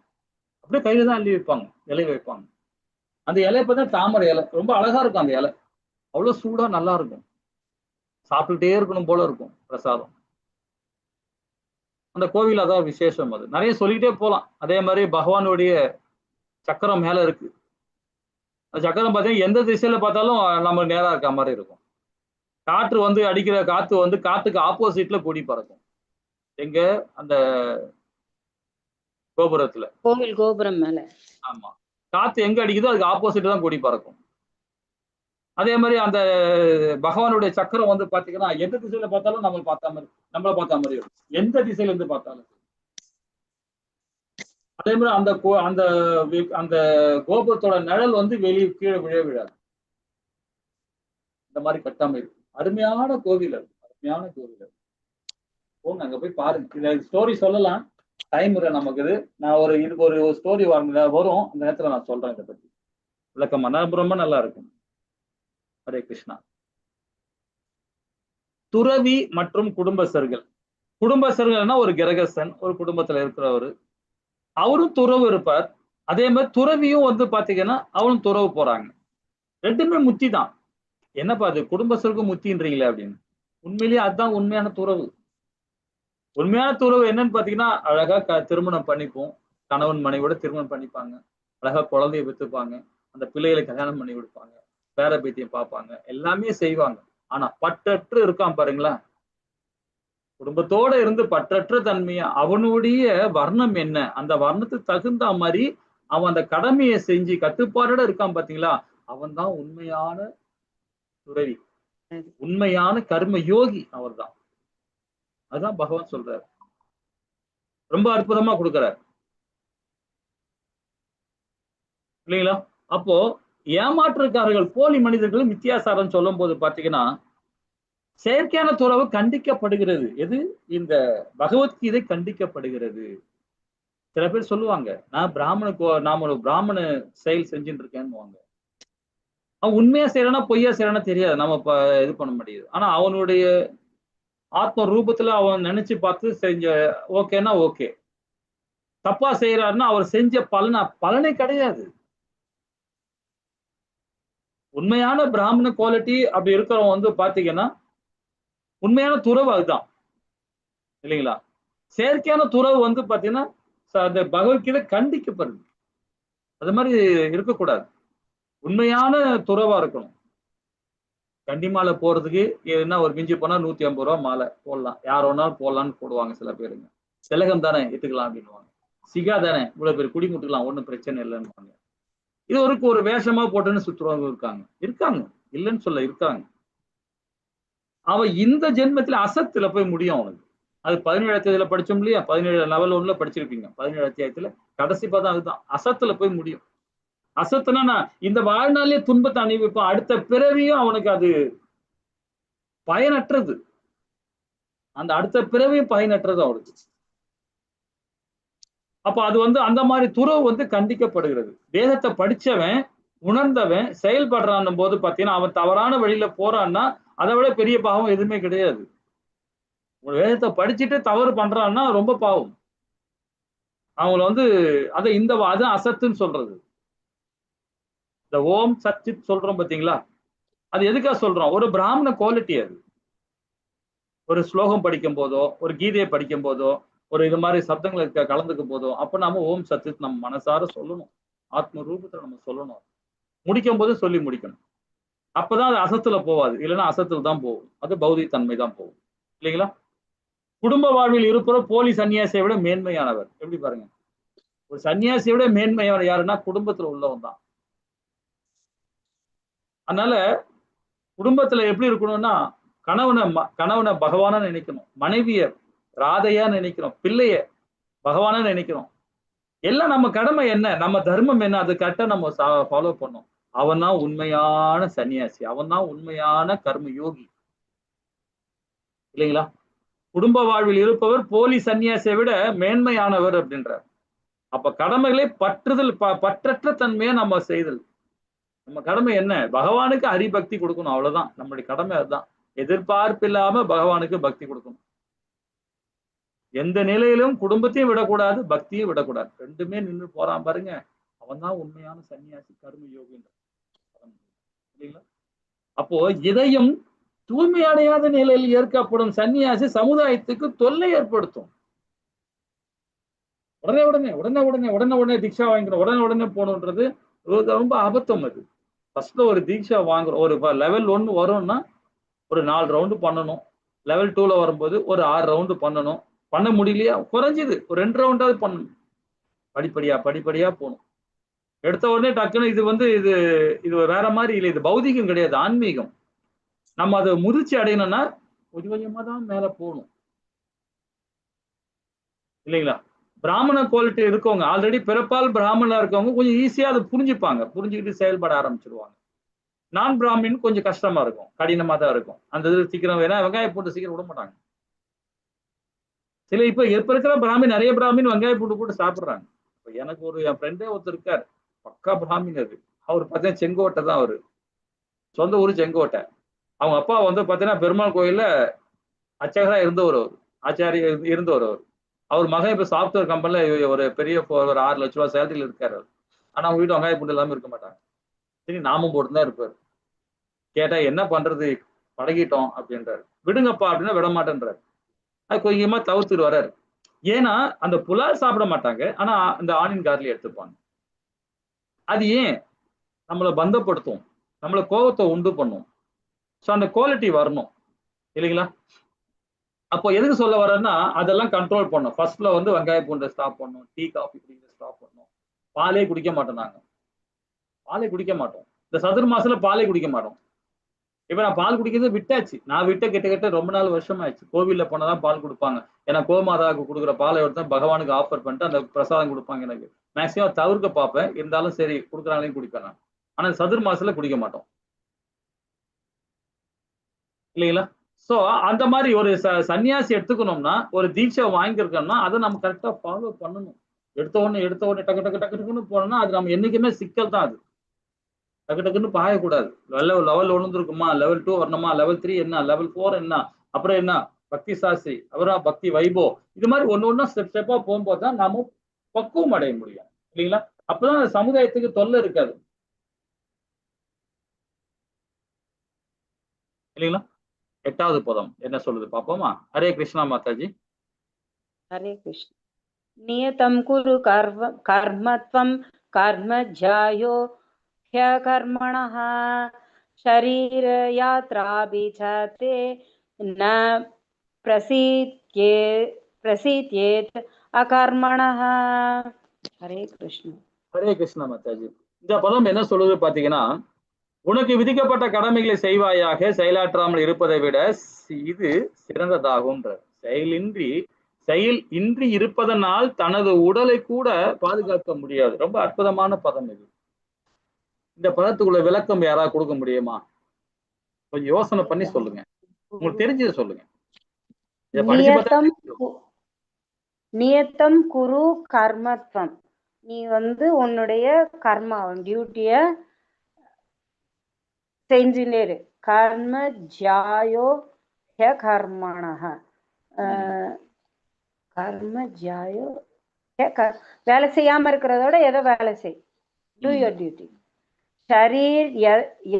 அப்படியே கையில தான் அள்ளி வைப்பாங்க, இலை வைப்பாங்க. அந்த இலை பார்த்தா தாமரை இலை, ரொம்ப அழகா இருக்கும் அந்த இலை, அவ்வளவு சூடா நல்லா இருக்கும். சாப்பிட்டுட்டே இருக்கணும் போல இருக்கும் பிரசாதம். அந்த கோவில் அதான் விசேஷம். அது நிறைய சொல்லிட்டே போலாம். அதே மாதிரி பகவானுடைய சக்கரம் மேல இருக்கு. அந்த சக்கரம் பார்த்தீங்கன்னா எந்த திசையில பார்த்தாலும் நம்ம நேரா இருக்க மாதிரி இருக்கும். காற்று வந்து அடிக்கிற காத்து வந்து காத்துக்கு ஆப்போசிட்ல கொடி பறக்கும். எங்க அந்த கோபுரத்துல, கோவில் கோபுரம் மேல. ஆமா, காத்து எங்க அடிக்குதோ அதுக்கு ஆப்போசிட் தான் கொடி பறக்கும். அதே மாதிரி அந்த பகவானுடைய சக்கரம் வந்து பாத்தீங்கன்னா எந்த திசையில பார்த்தாலும் நம்மளை பார்த்த மாதிரி இருக்கும், எந்த திசையில இருந்து பார்த்தாலும். அதே மாதிரி அந்த அந்த அந்த கோபுரத்தோட நிழல் வந்து வெளியே கீழே விழாது. இந்த மாதிரி கட்டமைப்பு, அருமையான கோவில் அது, அருமையான கோவில் அது. போங்க அங்க போய் பாருங்க. இத ஸ்டோரி சொல்லலாம், டைம் நமக்கு இது. நான் இதுக்கு ஒரு ஸ்டோரி வரும் அந்த நேரத்துல நான் சொல்றேன் இதை பத்தி விளக்கமா. ரொம்ப நல்லா இருக்கும். ஹரே கிருஷ்ணா. துறவி மற்றும் குடும்பஸ்தர்கள். குடும்பஸ்தர்கள்னா ஒரு கிரகஸ்தன், ஒரு குடும்பத்துல இருக்கிறவரு, அவரும் துறவு இருப்பார். அதே மாதிரி துறவியும் வந்து பாத்தீங்கன்னா அவளும் துறவு போறாங்க. ரெண்டுமே முத்தி தான். என்னப்பா அது குடும்பஸ்தருக்கும் முத்தின்றீங்களே அப்படின்னு. உண்மையிலேயே அதுதான் உண்மையான துறவு. உண்மையான துறவு என்னன்னு பாத்தீங்கன்னா அழகா திருமணம் பண்ணிப்போம். கணவன் மனைவியோட திருமணம் பண்ணிப்பாங்க. அழகா குழந்தைய பெற்றுப்பாங்க. அந்த பிள்ளைகளை கல்யாணம் பண்ணி கொடுப்பாங்க. பேர பேத்தியம் பார்ப்பாங்க. எல்லாமே செய்வாங்க. ஆனா பற்றற்று இருக்கான் பாருங்களா. குடும்பத்தோட இருந்து பற்றற்ற தன்மையா அவனுடைய வர்ணம் என்ன, அந்த வர்ணத்துக்கு தகுந்த மாதிரி அவன் அந்த கடமையை செஞ்சு கட்டுப்பாடோட இருக்கான் பாத்தீங்களா, அவன் தான் உண்மையான துறவி, உண்மையான கர்ம யோகி. அவர் தான். அதுதான் பகவான் சொல்றாரு. ரொம்ப அற்புதமா கொடுக்கிறார் இல்லைங்களா. அப்போ ஏமாற்றுக்காரர்கள் போலி மனிதர்களும் வித்தியாசாரம் சொல்லும் போது பாத்தீங்கன்னா செயற்கையான துறவு கண்டிக்கப்படுகிறது. எது? இந்த பகவத்கீதை கண்டிக்கப்படுகிறது. சில பேர் சொல்லுவாங்க நாம ஒரு பிராமண செயல் செஞ்சுட்டு இருக்கேன்னு. அவன் உண்மையா செய்யறானா பொய்யா செய்யறானா தெரியாது. நம்ம இது பண்ண முடியாது. ஆனா அவனுடைய ஆத்ம ரூபத்துல அவன் நினைச்சு பார்த்து செஞ்ச ஓகேன்னா ஓகே. தப்பா செய்யறாருன்னா அவர் செஞ்ச பலனே கிடையாது. உண்மையான பிராமண குவாலிட்டி அப்படி இருக்கிறவன் வந்து பாத்தீங்கன்னா உண்மையான துறவு அதுதான் இல்லைங்களா. செயற்கையான துறவு வந்து பாத்தீங்கன்னா அந்த பகவத்கீதை கண்டிக்கப்படுது. அது மாதிரி இருக்கக்கூடாது. உண்மையான துறவா இருக்கணும். கண்டி மாலை போறதுக்கு என்ன ஒரு மிஞ்சி போனா 150 ரூபா மாலை போடலாம். யார் வேணாலும் போடலாம்னு போடுவாங்க சில பேருங்க. திலகம் தானே ஏத்துக்கலாம் அப்படின்னுவாங்க. சிகா தானே இவ்வளவு பேர் குடி முட்டுக்கலாம் ஒன்றும் பிரச்சனை இல்லைன்னு. இது ஒரு வேஷமா போட்டுன்னு சுத்துறவங்க இருக்காங்க இல்லைன்னு சொல்ல இருக்காங்க. அவன் இந்த ஜென்மத்துல அசத்துல போய் முடியும் அவனுக்கு. அது 17 அத்தியாயத்துல படிச்சோம் இல்லையா, 17 லெவல் 1ல படிச்சிருப்பீங்க. 17 அத்தியாயத்துல கடைசி பதம் அதுதான். அசத்துல போய் முடியும். அசத்துனா நான் இந்த வாழ்நாளே துன்பத்தை அனுபவிப்பான். அடுத்த பிறவியும் அவனுக்கு அது பயனற்றது. அந்த அடுத்த பிறவியும் பயனற்றது அவனுக்கு. அப்ப அது வந்து அந்த மாதிரி துறவு வந்து கண்டிக்கப்படுகிறது. வேதத்தை படிச்சவன் உணர்ந்தவன் செயல்படுறான் போது பாத்தீங்கன்னா அவன் தவறான வழியில போறான்னா அதை விட பெரிய பாவம் எதுவுமே கிடையாது. ஒரு வேதத்தை படிச்சுட்டு தவறு பண்றான்னா ரொம்ப பாவம். அவங்கள வந்து அது அசத்துன்னு சொல்றது. இந்த ஓம் சச்சித் சொல்றோம் பாத்தீங்களா, அது எதுக்காக சொல்றோம்? ஒரு பிராமண குவாலிட்டி அது. ஒரு ஸ்லோகம் படிக்கும் போதோ, ஒரு கீதையை படிக்கும் போதோ, ஒரு இது மாதிரி சப்தங்களுக்கு கலந்துக்கும் போதோ, அப்ப நாம ஓம் சச்சித் நம்ம மனசார சொல்லணும். ஆத்ம ரூபத்துல நம்ம சொல்லணும். முடிக்கும் போது சொல்லி முடிக்கணும். அப்பதான் அது அசத்துல போவாது. இல்லைன்னா அசத்துல தான் போகும். அது பௌதிக தன்மை தான் போகும் இல்லைங்களா. குடும்ப வாழ்வில் இருப்பற போலி சன்னியாசியை விட மேன்மையானவர். எப்படி பாருங்க, ஒரு சன்னியாசியை விட மேன்மையானவர் யாருன்னா குடும்பத்துல உள்ளவன் தான். அதனால குடும்பத்துல எப்படி இருக்கணும்னா கணவனை பகவானா நினைக்கணும், மனைவிய ராதையா நினைக்கணும், பிள்ளைய பகவானா நினைக்கணும். எல்லாம் நம்ம கடமை என்ன, நம்ம தர்மம் என்ன, அது கரெக்டா நம்ம ஃபாலோ பண்ணணும். அவன் தான் உண்மையான சன்னியாசி, அவன் தான் உண்மையான கர்ம யோகி இல்லைங்களா. குடும்ப வாழ்வில் இருப்பவர் போலி சன்னியாசியை விட மேன்மையானவர் அப்படின்றார். அப்ப கடமைகளை பற்றற்ற தன்மையை நம்ம செய்தல். நம்ம கடமை என்ன, பகவானுக்கு ஹரிபக்தி கொடுக்கணும், அவ்வளவுதான் நம்மளுடைய கடமை. அதுதான் எதிர்பார்ப்பு இல்லாம பகவானுக்கு பக்தி கொடுக்கணும். எந்த நிலையிலும் குடும்பத்தையும் விடக்கூடாது, பக்தியும் விடக்கூடாது. ரெண்டுமே நின்று போறான் பாருங்க, அவன் தான் உண்மையான சன்னியாசி கர்ம யோகின்ற. அப்போ இதையும் தூய்மை அடையாத நிலையில் ஏற்கப்படும் சன்னியாசி சமுதாயத்துக்கு தொல்லை ஏற்படுத்தும். உடனே தீட்சா வாங்கிக்கணும், உடனே போகணுன்றது ரொம்ப அபத்தம். அது ஃபர்ஸ்ட்ல ஒரு தீட்சா வாங்குறோம், ஒரு லெவல் 1 வரும்னா ஒரு 4 ரவுண்டு பண்ணணும். லெவல் 2ல வரும்போது ஒரு 6 ரவுண்டு பண்ணணும். பண்ண முடியலையா குறைஞ்சது ஒரு 2 ரவுண்டாவது பண்ணணும். படிப்படியா போகணும். எடுத்த உடனே டக்குன்னு இது வேற மாதிரி இல்லை. இது பௌதிகம் கிடையாது, ஆன்மீகம். நம்ம அதை முதிர்ச்சி அடையணும்னா கொஞ்சம் கொஞ்சமா தான் மேல போகணும் இல்லைங்களா. பிராமண குவாலிட்டி இருக்கவங்க, ஆல்ரெடி பிறப்பால் பிராமணா இருக்கவங்க கொஞ்சம் ஈஸியா அதை புரிஞ்சுக்கிட்டு செயல்பட ஆரம்பிச்சிருவாங்க. நான் பிராமின் கொஞ்சம் கஷ்டமா இருக்கும், கடினமா தான் இருக்கும். அந்த இது சீக்கிரம் வேணா வெங்காயம் போட்டு சீக்கிரம் விட மாட்டாங்க. சில இப்ப இருக்கிற பிராமின் நிறைய பிராமின் வெங்காய பூண்டு போட்டு சாப்பிடுறாங்க. இப்ப எனக்கு என் ஃப்ரெண்டே ஒருத்தர் இருக்காரு, பக்கா பிராமின். அது அவர் பார்த்தீங்கன்னா செங்கோட்டை தான், அவரு சொந்த ஊர் செங்கோட்டை. அவங்க அப்பா வந்து பார்த்தீங்கன்னா பெருமாள் கோயில்ல அர்ச்சகரா இருந்தவர், அவர் ஆச்சாரிய இருந்தவர். அவர் மகன் இப்ப சாஃப்ட்வேர் கம்பெனில ஒரு பெரிய ஒரு 6 லட்ச ரூபாய் சேலரியில் இருக்காரு. ஆனா அவங்க வீட்டு வெங்காய பூண்டு இல்லாம இருக்க மாட்டாங்க. சரி நாமம் போட்டு தான் இருப்பாரு. கேட்டா என்ன பண்றது, பழகிட்டோம் அப்படின்றாரு. விடுங்கப்பா அப்படின்னா விட மாட்டேன்றாரு. அது கொஞ்சமா தவிர்த்துட்டு வர்றாரு. ஏன்னா அந்த புலால் சாப்பிட மாட்டாங்க, ஆனா இந்த ஆனியன் கார்லி எடுத்துப்பாங்க. அது ஏன் நம்மளை பந்தப்படுத்தும், நம்மளை கோபத்தை உண்டு பண்ணும். ஸோ அந்த குவாலிட்டி வரணும் இல்லைங்களா? அப்போ எதுக்கு சொல்ல வரேன்னா அதெல்லாம் கண்ட்ரோல் பண்ணும். ஃபர்ஸ்ட்ல வந்து வெங்காய பூண்டை ஸ்டாப் பண்ணணும், டீ காஃபி குடிக்கிறத ஸ்டாப் பண்ணணும். பாலே குடிக்க மாட்டோம் நாங்க, பாலே குடிக்க மாட்டோம். இந்த சதுர் மாசத்துல பாலே குடிக்க மாட்டோம். இப்ப நான் பால் குடிக்கிறத விட்டாச்சு. நான் விட்ட கிட்ட ரொம்ப நாள் வருஷம் ஆயிடுச்சு. கோவில்ல போனதான் பால் கொடுப்பாங்க. ஏன்னா கோமாதாவுக்கு கொடுக்குற பாலை எடுத்து தான் பகவானுக்கு ஆஃபர் பண்ணிட்டு அந்த பிரசாதம் கொடுப்பாங்க. எனக்கு மேக்சிமம் தவிர்க்க பார்ப்பேன், இருந்தாலும் சரி கொடுக்குறாங்களையும் குடிப்பேன் நான். ஆனா சதுர் மாசத்துல குடிக்க மாட்டோம் இல்லைங்களா? சோ அந்த மாதிரி ஒரு சன்னியாசி எடுத்துக்கணும்னா, ஒரு தீட்சை வாங்கியிருக்கோம்னா அதை நம்ம கரெக்டா ஃபாலோ பண்ணணும். எடுத்த உடனே டக்கு டக்கு டக்கு டக்குன்னு போனோம்னா அது நம்ம என்னைக்குமே சிக்கல் தான். அது டக்கு டக்குன்னு பாயக்கூடாது. லெவல் 1 இருக்குமா, லெவல் 2 வரணுமா, லெவல் 3 என்ன, லெவல் 4 என்ன, அப்புறம் என்ன பக்தி சாஸ்திரி, அப்புறம் பக்தி வைபோ, இது மாதிரி ஒண்ணு ஸ்டெப்பா போகும்போது தான் நாம பக்குவம் அடைய முடியும் இல்லைங்களா? அப்பதான் அந்த சமுதாயத்துக்கு தொல்லை இருக்காது இல்லைங்களா? 8வது பதம் என்ன சொல்லுது பாப்போமா? ஹரே கிருஷ்ணா மாதாஜி. हरे कृष्ण। नियतं कुरु कर्मत्वं कर्म ज्यायो ह्यकर्मणः शरीरयात्रापि च ते न प्रसीद्येत् अकर्मणः। हरे कृष्ण। ஹரே கிருஷ்ணா மாதாஜி. இந்த பதம் என்ன சொல்லுது பாத்தீங்கன்னா, உனக்கு விதிக்கப்பட்ட கடமைகளை செய்வாயாக, செயலாற்றாமல் இருப்பதை விட இது சிறந்ததாகும். செயல் இன்றி இருப்பதனால் தனது உடலை கூட பாதுகாக்க முடியாது. ரொம்ப அற்புதமான பதம் இது. இந்த பதத்துக்குள்ள விளக்கம் யாராவது கொடுக்க முடியுமா? கொஞ்சம் யோசனை பண்ணி சொல்லுங்க, உங்களுக்கு தெரிஞ்சதை சொல்லுங்க. நியத்தம் குரு கர்மத்வம், நீ வந்து உன்னுடைய கர்மா டியூட்டிய செஞ்சுட்டே இரு. கர்ம ஜாயோ ஹ கர்மணஹ, கர்ம ஜாயோ வேலை செய்யாம இருக்கிறதோட எதை வேலை செய், டூ யுவர் டியூட்டி. ஷரீர்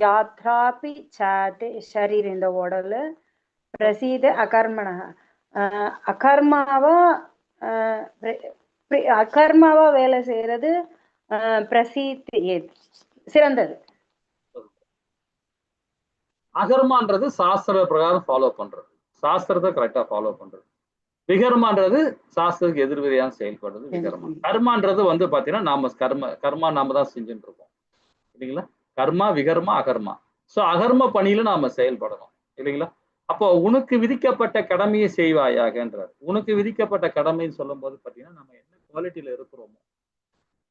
யாத்ராபி சாதே, ஷரீர் இந்த உடல், பிரசீத அகர்மணஹ, அகர்மாவா வேலை செய்யறது பிரசீத் சிறந்தது. அகர்மான்றது சாஸ்திர பிரகாரம் ஃபாலோ பண்றது, சாஸ்திரத்தை கரெக்டா ஃபாலோ பண்றது. விகர்மான்றது சாஸ்திரத்துக்கு எதிர்விதையான செயல்படுறது விகர்மா. கர்மான்றது வந்து பாத்தீங்கன்னா நாம கர்மா நாம தான் செஞ்சுட்டு இருக்கோம் இல்லைங்களா? கர்மா விகர்மா அகர்மா. சோ அகர்ம பணியில நாம செயல்படணும் இல்லைங்களா? அப்போ உனக்கு விதிக்கப்பட்ட கடமையை செய்வாயாகன்றார். உனக்கு விதிக்கப்பட்ட கடமைன்னு சொல்லும் போது பாத்தீங்கன்னா நம்ம என்ன குவாலிட்டியில இருக்கிறோமோ,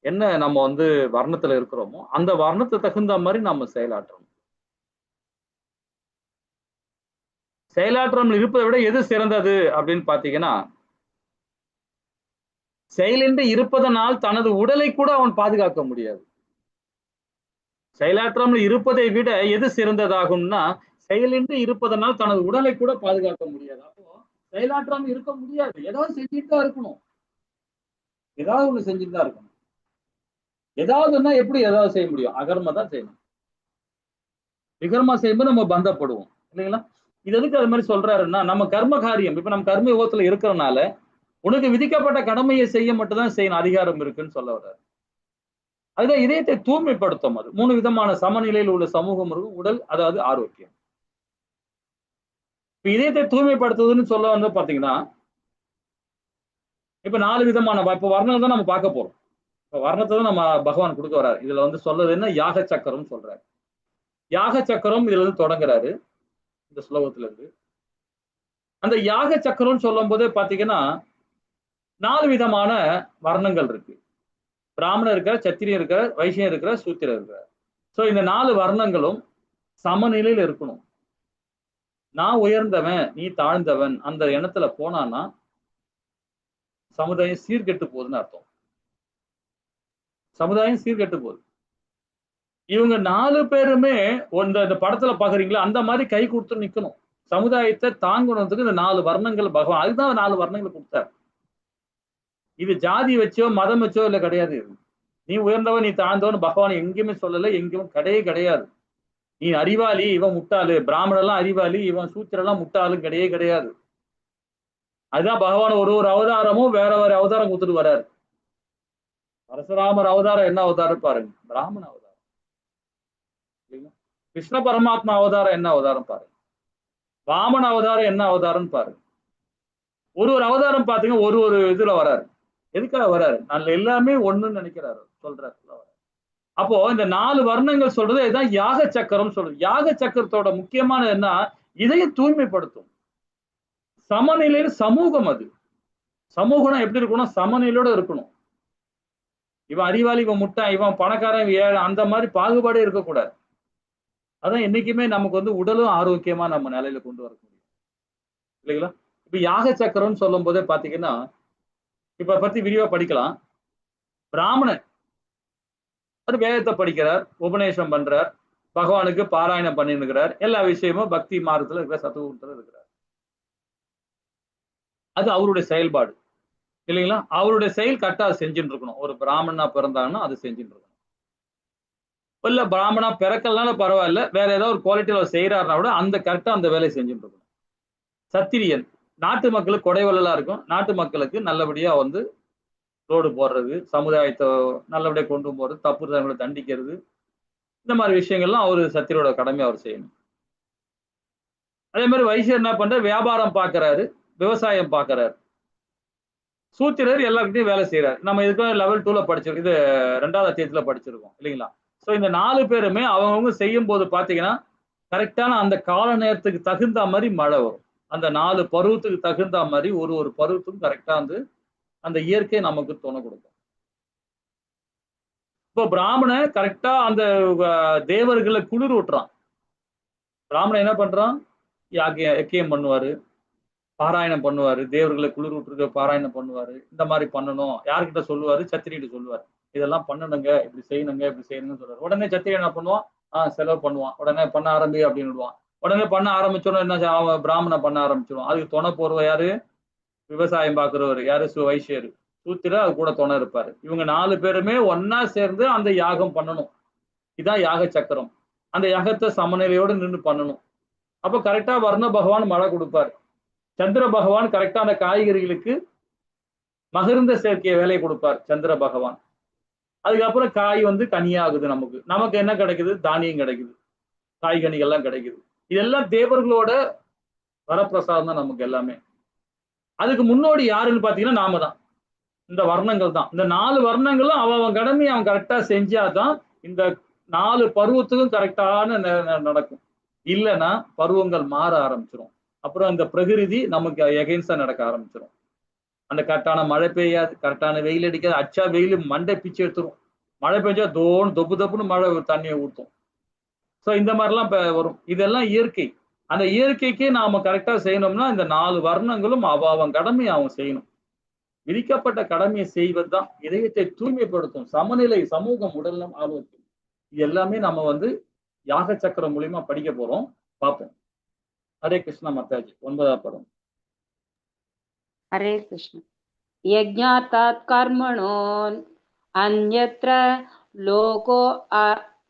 என்ன நம்ம வந்து வர்ணத்துல இருக்கிறோமோ அந்த வர்ணத்தை தகுந்த மாதிரி நம்ம செயலாற்றணும். செயலாற்றாமல் இருப்பதை விட எது சிறந்தது அப்படின்னு பாத்தீங்கன்னா, செயலின்றி இருப்பதனால் தனது உடலை கூட அவன் பாதுகாக்க முடியாது. செயலாற்றாமல் இருப்பதை விட எது சிறந்ததாகும்னா, செயலின்றி இருப்பதனால் தனது உடலை கூட பாதுகாக்க முடியாது. அப்போ செயலாற்றாமல் இருக்க முடியாது, ஏதாவது செஞ்சுட்டு தான் இருக்கணும். ஏதாவது ஒண்ணு செஞ்சுட்டு தான் இருக்கணும். ஏதாவதுன்னா எப்படி ஏதாவது செய்ய முடியும்? அகர்மா தான் செய்யணும். விகர்மா செய்யும்போது நம்ம பந்தப்படுவோம் இல்லைங்களா? இது எதுக்கு அது மாதிரி சொல்றாருன்னா, நம்ம கர்ம காரியம் இப்ப நம்ம கர்ம யோகத்துல இருக்கிறனால உனக்கு விதிக்கப்பட்ட கடமையை செய்ய மட்டும் தான் செய்யணும் அதிகாரம் இருக்குன்னு சொல்ல வர்றாரு. அதுதான் இதயத்தை தூய்மைப்படுத்தும். அது 3 விதமான சமநிலையில் உள்ள சமூகம் இருக்கும். உடல், அதாவது ஆரோக்கியம். இப்ப இதயத்தை தூய்மைப்படுத்துவதுன்னு சொல்ல வந்து பாத்தீங்கன்னா, இப்ப 4 விதமான இப்ப வர்ணம் தான் நம்ம பார்க்க போறோம். இப்ப வர்ணத்தை தான் நம்ம பகவான் கொடுக்க வர்றாரு. இதுல வந்து சொல்றது என்ன, யாக சக்கரம் சொல்றாரு. யாக சக்கரம் இதுல இருந்து தொடங்குறாரு இந்த ஸ்லோகத்துல இருந்து. அந்த யாக சக்கரம் சொல்லும் போதே பாத்தீங்கன்னா 4 விதமான வர்ணங்கள் இருக்கு. பிராமணர் இருக்கிற, சத்திரியன் இருக்கிற, வைசியன் இருக்கிற, சூத்திரர் இருக்கிறார். சோ இந்த 4 வர்ணங்களும் சமநிலையில் இருக்கணும். நான் உயர்ந்தவன், நீ தாழ்ந்தவன் அந்த எண்ணத்துல போனான்னா, அந்த 4 வர்ணங்களும் சமநிலையில் இருக்கணும். 4 விதமான வர்ணங்கள் இருக்கு. பிராமணர் இருக்கிற, சத்திரியன் இருக்கிற, வைசியன் இருக்கிற, சூத்திரர் இருக்கிறார். சோ இந்த 4 வர்ணங்களும் சமநிலையில் இருக்கணும். நான் உயர்ந்தவன், நீ தாழ்ந்தவன் அந்த எண்ணத்துல போனான்னா சமுதாயம் சீர்கெட்டு போகுதுன்னு அர்த்தம். சமுதாயம் சீர்கெட்டு போகுது. இவங்க 4 பேருமே இந்த படத்துல பாக்குறீங்களா, அந்த மாதிரி கை கொடுத்து நிக்கணும். சமுதாயத்தை தாங்கணுன்றதுக்கு இந்த 4 வர்ணங்கள் பகவான் அதுதான் 4 வர்ணங்களை கொடுத்தார். இது ஜாதி வச்சோ மதம் வச்சோ இல்ல கிடையாது. நீ உயர்ந்தவன் நீ தாழ்ந்தவன் பகவான் எங்கேயுமே சொல்லல, எங்கேயும் கிடையாது. நீ அறிவாளி இவன் முட்டாளு, பிராமணெல்லாம் அறிவாளி இவன் சூத்திரெல்லாம் முட்டாளு கிடையாது. அதுதான் பகவான் ஒரு அவதாரமும் வேற அவதாரம் கொடுத்துட்டு வர்றாரு. பரசுராமர் அவதாரம் என்ன அவதாரம் பாருங்க, பிராமண அவதாரம். கிருஷ்ண பரமாத்மா அவதாரம் என்ன அவதாரம் பாருங்க, வாமன அவதாரம் என்ன அவதாரம் பாருங்க. ஒரு அவதாரம் பாத்தீங்க ஒரு இதுல வராரு. எதுக்காக வராரு? நல்ல எல்லாமே ஒண்ணுன்னு நினைக்கிறாரு, சொல்றாரு. அப்போ இந்த 4 வர்ணங்கள் சொல்றது இதுதான் யாக சக்கரம் சொல்றது. யாக சக்கரத்தோட முக்கியமான என்ன, இதைய தூய்மைப்படுத்தும். சமநிலையில் சமூகம். அது சமூகம் எப்படி இருக்கணும், சமநிலையோட இருக்கணும். இவன் அறிவாளி இவன் முட்டான் இவன் பணக்காரன் இவன் ஏழை அந்த மாதிரி பாகுபாடே இருக்கக்கூடாது. அதான் என்னைக்குமே நமக்கு வந்து உடலும் ஆரோக்கியமா நம்ம நிலையில கொண்டு வர முடியும் இல்லைங்களா. இப்ப யாக சக்கரம்னு சொல்லும் போதே பாத்தீங்கன்னா, இப்ப பத்தி விரிவா படிக்கலாம். பிராமணன் அது வேதத்தை படிக்கிறார், உபநேசம் பண்றார், பகவானுக்கு பாராயணம் பண்ணிருக்கிறார், எல்லா விஷயமும் பக்தி மார்க்கத்துல இருக்கிற சத்துவத்துல இருக்கிறார். அது அவருடைய செயல்பாடு இல்லைங்களா. அவருடைய செயல் கரெக்டா செஞ்சுட்டு இருக்கணும். ஒரு பிராமணனா பிறந்தாங்கன்னா அது செஞ்சுட்டு இருக்கணும். இல்ல பிராமணா பிறக்கலனால பரவாயில்ல, வேற ஏதாவது ஒரு குவாலிட்டியில அவர் செய்யறாருனா கூட அந்த கரெக்டா அந்த வேலையை செஞ்சுட்டு இருக்கணும். சத்திரியன் நாட்டு மக்களுக்கு கொடைவள்ளலா இருக்கும். நாட்டு மக்களுக்கு நல்லபடியா வந்து ரோடு போடுறது, சமுதாயத்தை நல்லபடியா கொண்டு போறது, தப்பு தங்களை தண்டிக்கிறது, இந்த மாதிரி விஷயங்கள்லாம் அவரு சத்திரோட கடமை அவர் செய்யணும். அதே மாதிரி வைசியர் என்ன பண்ற, வியாபாரம் பார்க்கிறாரு, விவசாயம் பார்க்கிறாரு. சூத்திரர் எல்லாருக்கிட்டையும் வேலை செய்யறாரு. நம்ம இதுக்கு லெவல் 2ல படிச்சிருக்கோம், இது 2வது அத்தியாயத்துல படிச்சிருக்கோம் இல்லைங்களா. சோ இந்த 4 பேருமே அவங்கவுங்க செய்யும் போது பாத்தீங்கன்னா கரெக்டான அந்த கால நேரத்துக்கு தகுந்த மாதிரி மழை வரும். அந்த 4 பருவத்துக்கு தகுந்த மாதிரி ஒரு பருவத்துக்கும் கரெக்டா வந்து அந்த இயற்கை நமக்கு துணை கொடுக்கும். இப்போ பிராமணன் கரெக்டா அந்த தேவர்களை குளிர் ஊட்டுறான். பிராமணன் என்ன பண்றான், யக்கியம் பண்ணுவாரு, பாராயணம் பண்ணுவாரு, தேவர்களை குளிர் ஊட்டுறது பாராயணம் பண்ணுவாரு. இந்த மாதிரி பண்ணணும், யார்கிட்ட சொல்லுவாரு, சத்திரிகிட்ட சொல்லுவாரு. இதெல்லாம் பண்ணணுங்க, இப்படி செய்யணுங்கன்னு சொல்லுவாரு. உடனே சத்திரி என்ன பண்ணுவான், செலவு பண்ணுவான், உடனே பண்ண ஆரம்பி அப்படின்னு விடுவான். உடனே பண்ண ஆரம்பிச்சோன்னு என்ன பிராமணன் பண்ண ஆரம்பிச்சிடுவான். அதுக்கு துணை போறவ யாரு, விவசாயம் பார்க்கிறவர் யாரு, வைசியர், சூத்திர அது கூட துணை இருப்பாரு. இவங்க 4 பேருமே ஒன்னா சேர்ந்து அந்த யாகம் பண்ணணும். இதான் யாக சக்கரம். அந்த யாகத்தை சமநிலையோடு நின்று பண்ணணும். அப்ப கரெக்டா வர்ண பகவான் மழை கொடுப்பாரு. சந்திர பகவான் கரெக்டா அந்த காய்கறிகளுக்கு மகிர்ந்த சேர்க்கைய வேலையை கொடுப்பார் சந்திர பகவான். அதுக்கப்புறம் காய் வந்து கனியாகுது. நமக்கு என்ன கிடைக்குது, தானியம் கிடைக்குது, காய்கனிகள்லாம் கிடைக்குது. இதெல்லாம் தேவர்களோட வரப்பிரசாதம் தான் நமக்கு எல்லாமே. அதுக்கு முன்னோடி யாருன்னு பாத்தீங்கன்னா நாம தான், இந்த வர்ணங்கள் தான். இந்த 4 வர்ணங்களும் அவன் கடமையை அவன் கரெக்டா செஞ்சாதான் இந்த 4 பருவத்துக்கும் கரெக்டான நடக்கும். இல்லைன்னா பருவங்கள் மாற ஆரம்பிச்சிடும். அப்புறம் இந்த பிரகிருதி நமக்கு எகென்ஸ்டா நடக்க ஆரம்பிச்சிடும். அந்த கரெக்டான மழை பெய்யாது, கரெக்டான வெயில் அடிக்காது. அச்சா வெயில் மண்டை பிச்சு எடுத்துரும். மழை பெஞ்சா தொப்புன்னு மழை தண்ணியை ஊற்றும். ஸோ இந்த மாதிரிலாம் வரும். இதெல்லாம் இயற்கை. அந்த இயற்கைக்கே நாம கரெக்டா செய்யணும்னா இந்த 4 வர்ணங்களும் அவன் கடமையை அவன் செய்யணும். விதிக்கப்பட்ட கடமையை செய்வதுதான் இதயத்தை தூய்மைப்படுத்தும். சமநிலை, சமூகம், உடல்நலம், ஆரோக்கியம், இது எல்லாமே நம்ம வந்து யாக சக்கரம் மூலியமா படிக்க போறோம், பார்ப்போம். ஹரே கிருஷ்ணா மாதாஜி. 9வது படம். ஹரே கிருஷ்ண. யஜ்ஞாத்தாத் கர்மணோ அன்யத்ர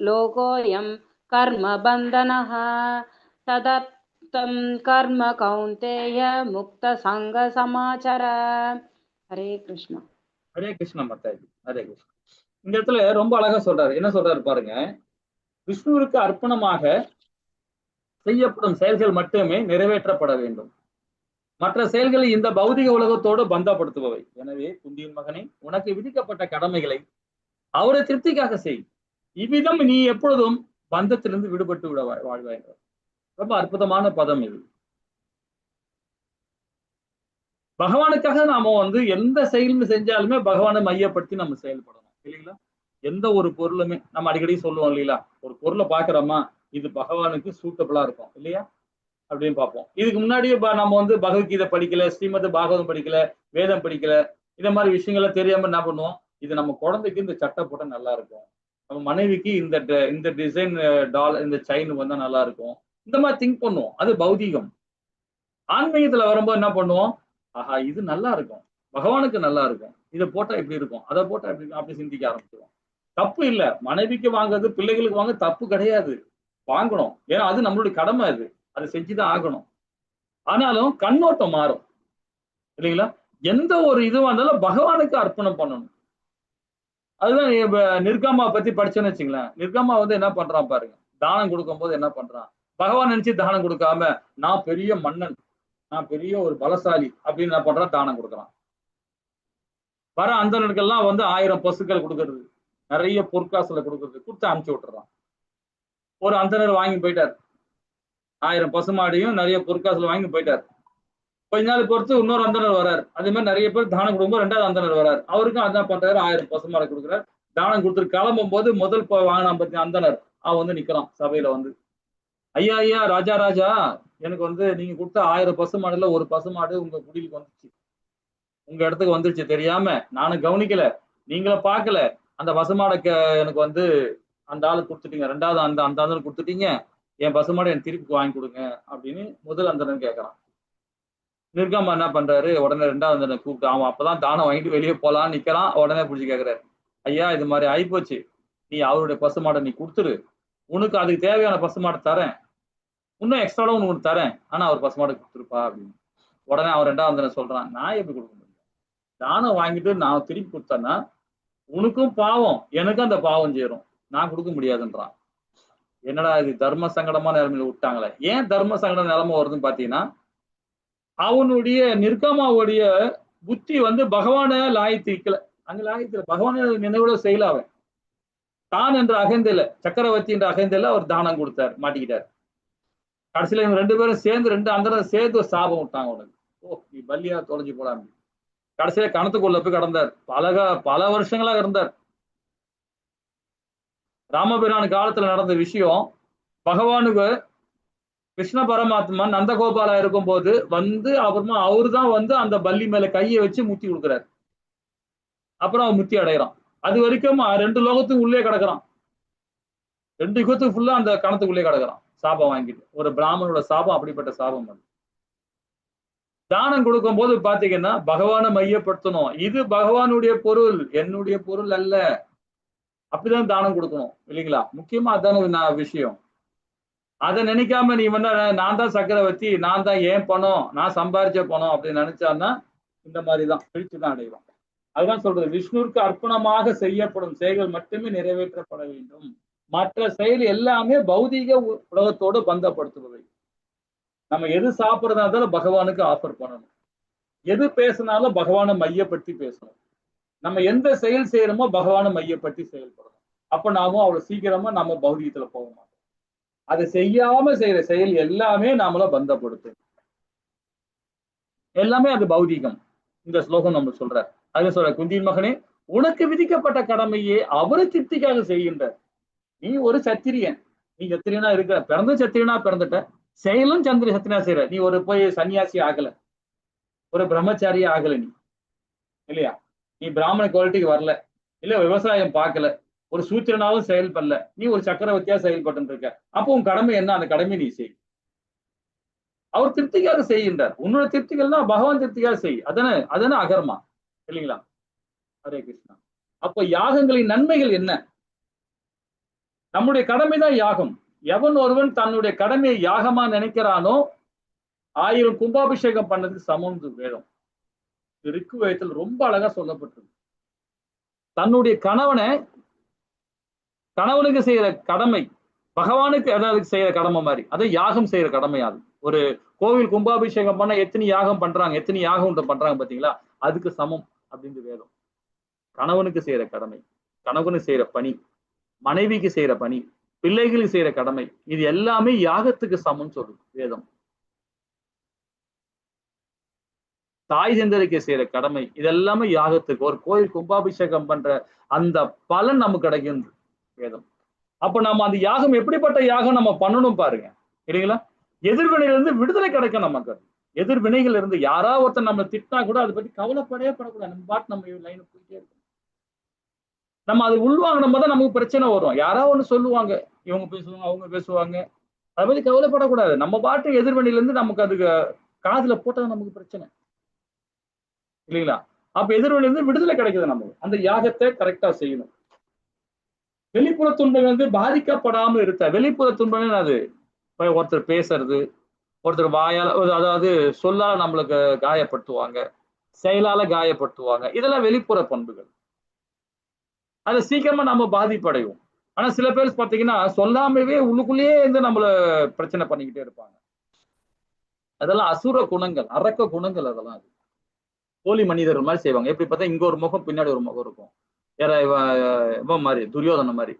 லோகோயம் கர்ம பந்தனஹ ததர்த்தம் கர்ம கௌந்தேய முக்த சங்க சமாச்சர. ஹரே கிருஷ்ணா. ஹரே கிருஷ்ணா மாதாஜி. ஹரே கிருஷ்ணா. இந்த இடத்துல ரொம்ப அழகா சொல்றாரு. என்ன சொல்றாரு பாருங்க, விஷ்ணுவிற்கு அர்ப்பணமாக செய்யப்படும் செயல்கள் மட்டுமே நிறைவேற்றப்பட வேண்டும். மற்ற செயல்களை இந்த பௌதிக உலகத்தோடு பந்தப்படுத்துபவை. எனவே குந்தியின் மகனே, உனக்கு விதிக்கப்பட்ட கடமைகளை அவரை திருப்திக்காக செய். இவ்விதம் நீ எப்பொழுதும் பந்தத்திலிருந்து விடுபட்டு வாழ்வாய். ரொம்ப அற்புதமான பதம் இது. பகவானுக்காக நாம வந்து எந்த செயலும் செஞ்சாலுமே பகவானை மையப்படுத்தி நம்ம செயல்படணும் இல்லைங்களா. எந்த ஒரு பொருளுமே நம்ம அடிக்கடி சொல்லுவோம் இல்லைங்களா, ஒரு பொருளை பாக்குறோமா, இது பகவானுக்கு சூட்டபிளா இருக்கும் இல்லையா அப்படின்னு பார்ப்போம். இதுக்கு முன்னாடியே நம்ம வந்து பகவத்கீதை படிக்கல, ஸ்ரீமத் பாகவதம் படிக்கல, வேதம் படிக்கல, இந்த மாதிரி விஷயங்களை தெரியாம என்ன பண்ணுவோம், இது நம்ம குழந்தைக்கு இந்த சட்டை போட்டா நல்லா இருக்கும், நம்ம மனைவிக்கு இந்த டிசைன் இந்த செயின் வந்தா நல்லா இருக்கும், இந்த மாதிரி திங்க் பண்ணுவோம். அது பௌதீகம். ஆன்மீகத்துல வரும்போது என்ன பண்ணுவோம், ஆஹா இது நல்லா இருக்கும், பகவானுக்கு நல்லா இருக்கும், இதை போட்டா எப்படி இருக்கும், அதை போட்டா எப்படி இருக்கும், அப்படி சிந்திக்க ஆரம்பிச்சிடும். தப்பு இல்ல, மனைவிக்கு வாங்குறது பிள்ளைகளுக்கு வாங்க தப்பு கிடையாது, வாங்கணும். ஏன்னா அது நம்மளுடைய கடமை, அது செஞ்சுதான் ஆகணும். ஆனாலும் கண்ணோட்டம் மாறும் இல்லைங்களா? எந்த ஒரு இதுவா இருந்தாலும் பகவானுக்கு அர்ப்பணம் பண்ணணும். அதுதான் நிர்காமா பத்தி படிச்சேன்னு வச்சுங்களேன். நிர்காமா என்ன பண்றான் பாருங்க. தானம் கொடுக்கும் போது என்ன பண்றான், பகவான் நினைச்சு தானம் கொடுக்காம நான் பெரிய மன்னன், நான் பெரிய ஒரு பலசாலி அப்படின்னு என்ன பண்றான், தானம் கொடுக்குறான். வர அந்தனர்கள்லாம் 1000 பசுக்கள் கொடுக்கறது, நிறைய பொற்காசுல கொடுக்கறது, கொடுத்து அனுப்பிச்சு விட்டுறான். ஒரு அந்தனர் வாங்கி போயிட்டார், 1000 பசுமாடையும் நிறைய பொற்காசுல வாங்கி போயிட்டார். கொஞ்ச நாள் பொறுத்து இன்னொரு அந்தனர் வர்றாரு, அதே மாதிரி நிறைய பேர் தானம் கொடுக்கும்போது 2வது அந்தனர் வர்றாரு, அவருக்கும் அதான் பண்றாரு, 1000 பசுமாடை கொடுக்குறாரு. தானம் கொடுத்துட்டு கிளம்பும் போது முதல் வாங்கினான் பத்தி அந்தனர் அவன் நிக்கிறான் சபையில ஐயா ஐயா ராஜா ராஜா, எனக்கு நீங்க கொடுத்த 1000 பசுமாடுல ஒரு பசுமாடு உங்க குடிலுக்கு வந்துச்சு, உங்க இடத்துக்கு வந்துருச்சு தெரியாம, நானும் கவனிக்கல, நீங்கள பாக்கல, அந்த பசுமாடை எனக்கு அந்த ஆளு கொடுத்துட்டீங்க, 2வது அந்த அந்தனர் கொடுத்துட்டீங்க, என் பசுமாடை எனக்கு திருப்பி வாங்கி கொடுங்க அப்படின்னு முதல் அந்தனர் கேட்கறான். நிர்காமா என்ன பண்றாரு, உடனே 2வது அந்தனர் கூப்பிட்டு, அவன் அப்பதான் தானம் வாங்கிட்டு வெளியே போலான்னு நிக்கிறான். உடனே பிடிச்சி கேட்கிறாரு, ஐயா இது மாதிரி ஆயிப்போச்சு, நீ அவருடைய பசுமாடை நீ கொடுத்துரு, உனக்கு அதுக்கு தேவையான பசுமாடை தரேன், இன்னும் எக்ஸ்ட்ரா உனக்கு தரேன், ஆனா அவர் பசுமாடை கொடுத்துருப்பா அப்படின்னு. உடனே அவன் 2வது அந்தனர் சொல்றான், நான் எப்படி கொடுக்க முடியும், தானம் வாங்கிட்டு நான் திருப்பி கொடுத்தேன்னா உனக்கும் பாவம் எனக்கும் அந்த பாவம் சேரும், நான் கொடுக்க முடியாதுன்றான். என்னடா இது தர்ம சங்கடமான நிலைமையில விட்டாங்களே. ஏன் தர்ம சங்கட நிலைமை வருதுன்னு பாத்தீங்கன்னா, அவனுடைய நிர்காமாவுடைய புத்தி பகவான லாயத்திக்கல, அங்க லாயத்துல பகவான நினைவுல செய்யல. அவன் தான் என்ற அகந்தையில, சக்கரவர்த்தி என்ற அகந்தையில அவர் தானம் கொடுத்தார், மாட்டிக்கிட்டார். கடைசியில இவங்க 2 பேரும் சேர்ந்து 2 அந்தனர் சேர்ந்து சாபம் விட்டாங்க உனக்கு, ஓ நீ பல்லியா தொலைஞ்சு போடாம. கடைசியில கணத்துக்குள்ள போய் கடந்தார், பல வருஷங்களா இருந்தார். ராமபிரான் காலத்துல நடந்த விஷயம், பகவானுக்கு கிருஷ்ண பரமாத்மா நந்தகோபாலா இருக்கும் போது அப்புறமா அவரு தான் அந்த பல்லி மேல கையை வச்சு முத்தி கொடுக்குறாரு. அப்புறம் அவன் முத்தி அடைகிறான். அது வரைக்கும் 2 லோகத்துக்கு உள்ளே கிடக்குறான், 2 யுகத்துக்கு ஃபுல்லா அந்த கணத்துக்குள்ளே கிடக்குறான் சாபம் வாங்கிட்டு. ஒரு பிராமணோட சாபம் அப்படிப்பட்ட சாபம். தானம் கொடுக்கும் போது பாத்தீங்கன்னா பகவானை மையப்படுத்தணும், இது பகவானுடைய பொருள், என்னுடைய பொருள் அல்ல, அப்படிதான் தானம் கொடுக்கணும் இல்லைங்களா? முக்கியமா அதான விஷயம். அதை நினைக்காம நீ நான் தான் சக்கரவர்த்தி, நான் தான் ஏன் பணம், நான் சம்பாரிச்ச பணம் அப்படின்னு நினைச்சான்னா இந்த மாதிரிதான் பிரிச்சுதான் அடைவோம். அதுதான் சொல்றது, விஷ்ணுவுக்கு அர்ப்பணமாக செய்யப்படும் செயல்கள் மட்டுமே நிறைவேற்றப்பட வேண்டும், மற்ற செயல் எல்லாமே பௌதீக உலகத்தோடு பந்தப்படுத்துவதை. நம்ம எது சாப்பிட்றதா இருந்தாலும் பகவானுக்கு ஆஃபர் பண்ணணும், எது பேசினாலும் பகவானை மையப்படுத்தி பேசணும், நம்ம எந்த செயல் செய்யறோமோ பகவானை மையப்படுத்தி செயல்படணும். அப்ப நாமும் அவ்வளவு சீக்கிரமா நம்ம பௌதீகத்துல போக மாட்டோம். அதை செய்யாம செய்யற செயல் எல்லாமே நாமள பந்தப்படுத்தும், எல்லாமே அது பௌதீகம். இந்த ஸ்லோகம் நம்ம சொல்ற அது சொல்ற, குந்தியின் மகனே உனக்கு விதிக்கப்பட்ட கடமையே அவரு திருப்திக்காக செய்கின்றார். நீ ஒரு சத்திரியன், நீ சத்திரியனா இருக்க, பிறந்த சத்திரியனா பிறந்துட்ட, செயலும் சத்திரியனா செய்யற. நீ போய் சன்னியாசி ஆகல, ஒரு பிரம்மச்சாரியா ஆகல நீ இல்லையா, நீ பிராமண குவாலிட்டிக்கு வரல, இல்ல விவசாயம் பார்க்கல, ஒரு சூத்திரனாவும் செயல்படல, நீ ஒரு சக்கரவர்த்தியா செயல்பட்டு இருக்க. அப்போ உன் கடமை என்ன, அந்த கடமை நீ செய். அவர் திருப்திக்காக செய்கின்றார், உன்னோட திருப்திகள்னா பகவான் திருப்திக்காக செய், அதன அகர்மா இல்லைங்களா? ஹரே கிருஷ்ணா. அப்போ யாகங்களின் நன்மைகள் என்ன? நம்முடைய கடமை தான் யாகம். எவன் ஒருவன் தன்னுடைய கடமையை யாகமா நினைக்கிறானோ 1000 கும்பாபிஷேகம் பண்ணதுக்கு சமம் வேதம். ரிக்கு வேதத்தில் ரொம்ப அழகா சொல்லப்பட்டிருக்கு. தன்னுடைய கணவனுக்கு செய்யற கடமை பகவானுக்கு அதாவது செய்யற கடமை மாதிரி, அதை யாகம் செய்யற கடமையாது. ஒரு கோவில் கும்பாபிஷேகம் பண்ண எத்தனை யாகம் பண்றாங்க, எத்தனை யாகம் பண்றாங்க பாத்தீங்களா, அதுக்கு சமம் அப்படின்னு வேதம். கணவனுக்கு செய்யற கடமை, கணவனுக்கு செய்யற பணி, மனைவிக்கு செய்யற பணி, பிள்ளைகளுக்கு செய்யற கடமை, இது எல்லாமே யாகத்துக்கு சமம் சொல்லுது வேதம். தாய் தந்தருக்கு செய்யற கடமை, இதெல்லாமே யாகத்துக்கு. ஒரு கோயில் கும்பாபிஷேகம் பண்ற அந்த பலன் நமக்கு கிடைக்கும் வேதம். அப்ப நம்ம அந்த யாகம் எப்படிப்பட்ட யாகம் நம்ம பண்ணணும் பாருங்க இல்லைங்களா? எதிர்வினையிலிருந்து விடுதலை கிடைக்கும் நமக்கு. எதிர்வினைகள் இருந்து யாரா ஒருத்தர் நம்ம திட்டினா கூட அதை பத்தி கவலைப்படவே படக்கூடாது. நம்ம பாட்டு நம்ம லைன் போயிட்டே இருக்கோம். நம்ம அது உள்வாங்கின போது நமக்கு பிரச்சனை வரும். யாரா ஒண்ணு சொல்லுவாங்க, இவங்க பேசுவாங்க, அவங்க பேசுவாங்க, அதை பத்தி கவலைப்படக்கூடாது. நம்ம பாட்டு எதிர்வினையில இருந்து நமக்கு அதுக்கு காதுல போட்டா நமக்கு பிரச்சனை இல்லைங்களா? அப்ப எதிர்வினையில இருந்து விடுதலை கிடைக்குது. நமக்கு அந்த யாகத்தை கரெக்டா செய்யணும். வெளிப்புற துன்பங்கள் பாதிக்கப்படாம இருக்க. வெளிப்புற துன்பங்கள் அது ஒருத்தர் பேசுறது, ஒருத்தர் வாயால, அதாவது சொல்லால நம்மளுக்கு காயப்படுத்துவாங்க, செயலால காயப்படுத்துவாங்க, இதெல்லாம் வெளிப்புற பண்புகள். அது சீக்கிரமா நம்ம பாதிப்படையும். ஆனா சில பேர் பாத்தீங்கன்னா சொல்லாமவே உள்ளுக்குள்ளேயே இருந்து நம்மள பிரச்சனை பண்ணிக்கிட்டே இருப்பாங்க. அதெல்லாம் அசுர குணங்கள், அரக்க குணங்கள். அதெல்லாம் போலி மனிதர்கள் மாதிரி செய்வாங்க. எப்படி பார்த்தா இங்க ஒரு முகம் பின்னாடி ஒரு முகம் இருக்கும். இவன் மாதிரி துரியோதன மாதிரி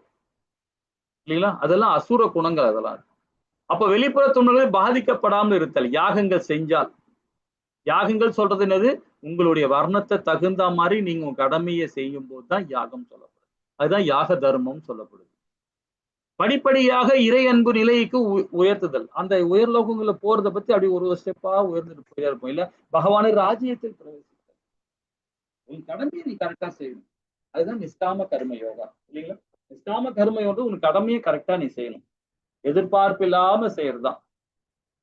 இல்லைங்களா? அதெல்லாம் அசுர குணங்கள். அதெல்லாம் அப்ப வெளிப்புற துன்பங்கள் பாதிக்கப்படாமல் இருத்தல். யாகங்கள் செஞ்சால், யாகங்கள் சொல்றது என்னது? உங்களுடைய வர்ணத்தை தகுந்த மாதிரி நீங்க உங்க கடமையை செய்யும் போதுதான் யாகம் சொல்லப்படுது. அதுதான் யாக தர்மம் சொல்லப்படுது. படிப்படியாக இறை அன்பு நிலைக்கு உயர்த்துதல். அந்த உயர்லோகங்களை போறதை பத்தி அப்படி ஒரு ஸ்டெப்பா உயர்ந்துட்டு போயிட்டே இருப்போம். இல்ல பகவானை ராஜ்யத்தில் பிரவேசித்தல். உன் கடமையை நீ கரெக்டா செய்யணும். அதுதான் நிஷ்காம கர்ம யோகா இல்லைங்களா? நிஷ்காம கர்ம யோகா உன் கடமையை கரெக்டா நீ செய்யணும். எதிர்பார்ப்பு இல்லாம செய்யறதுதான்.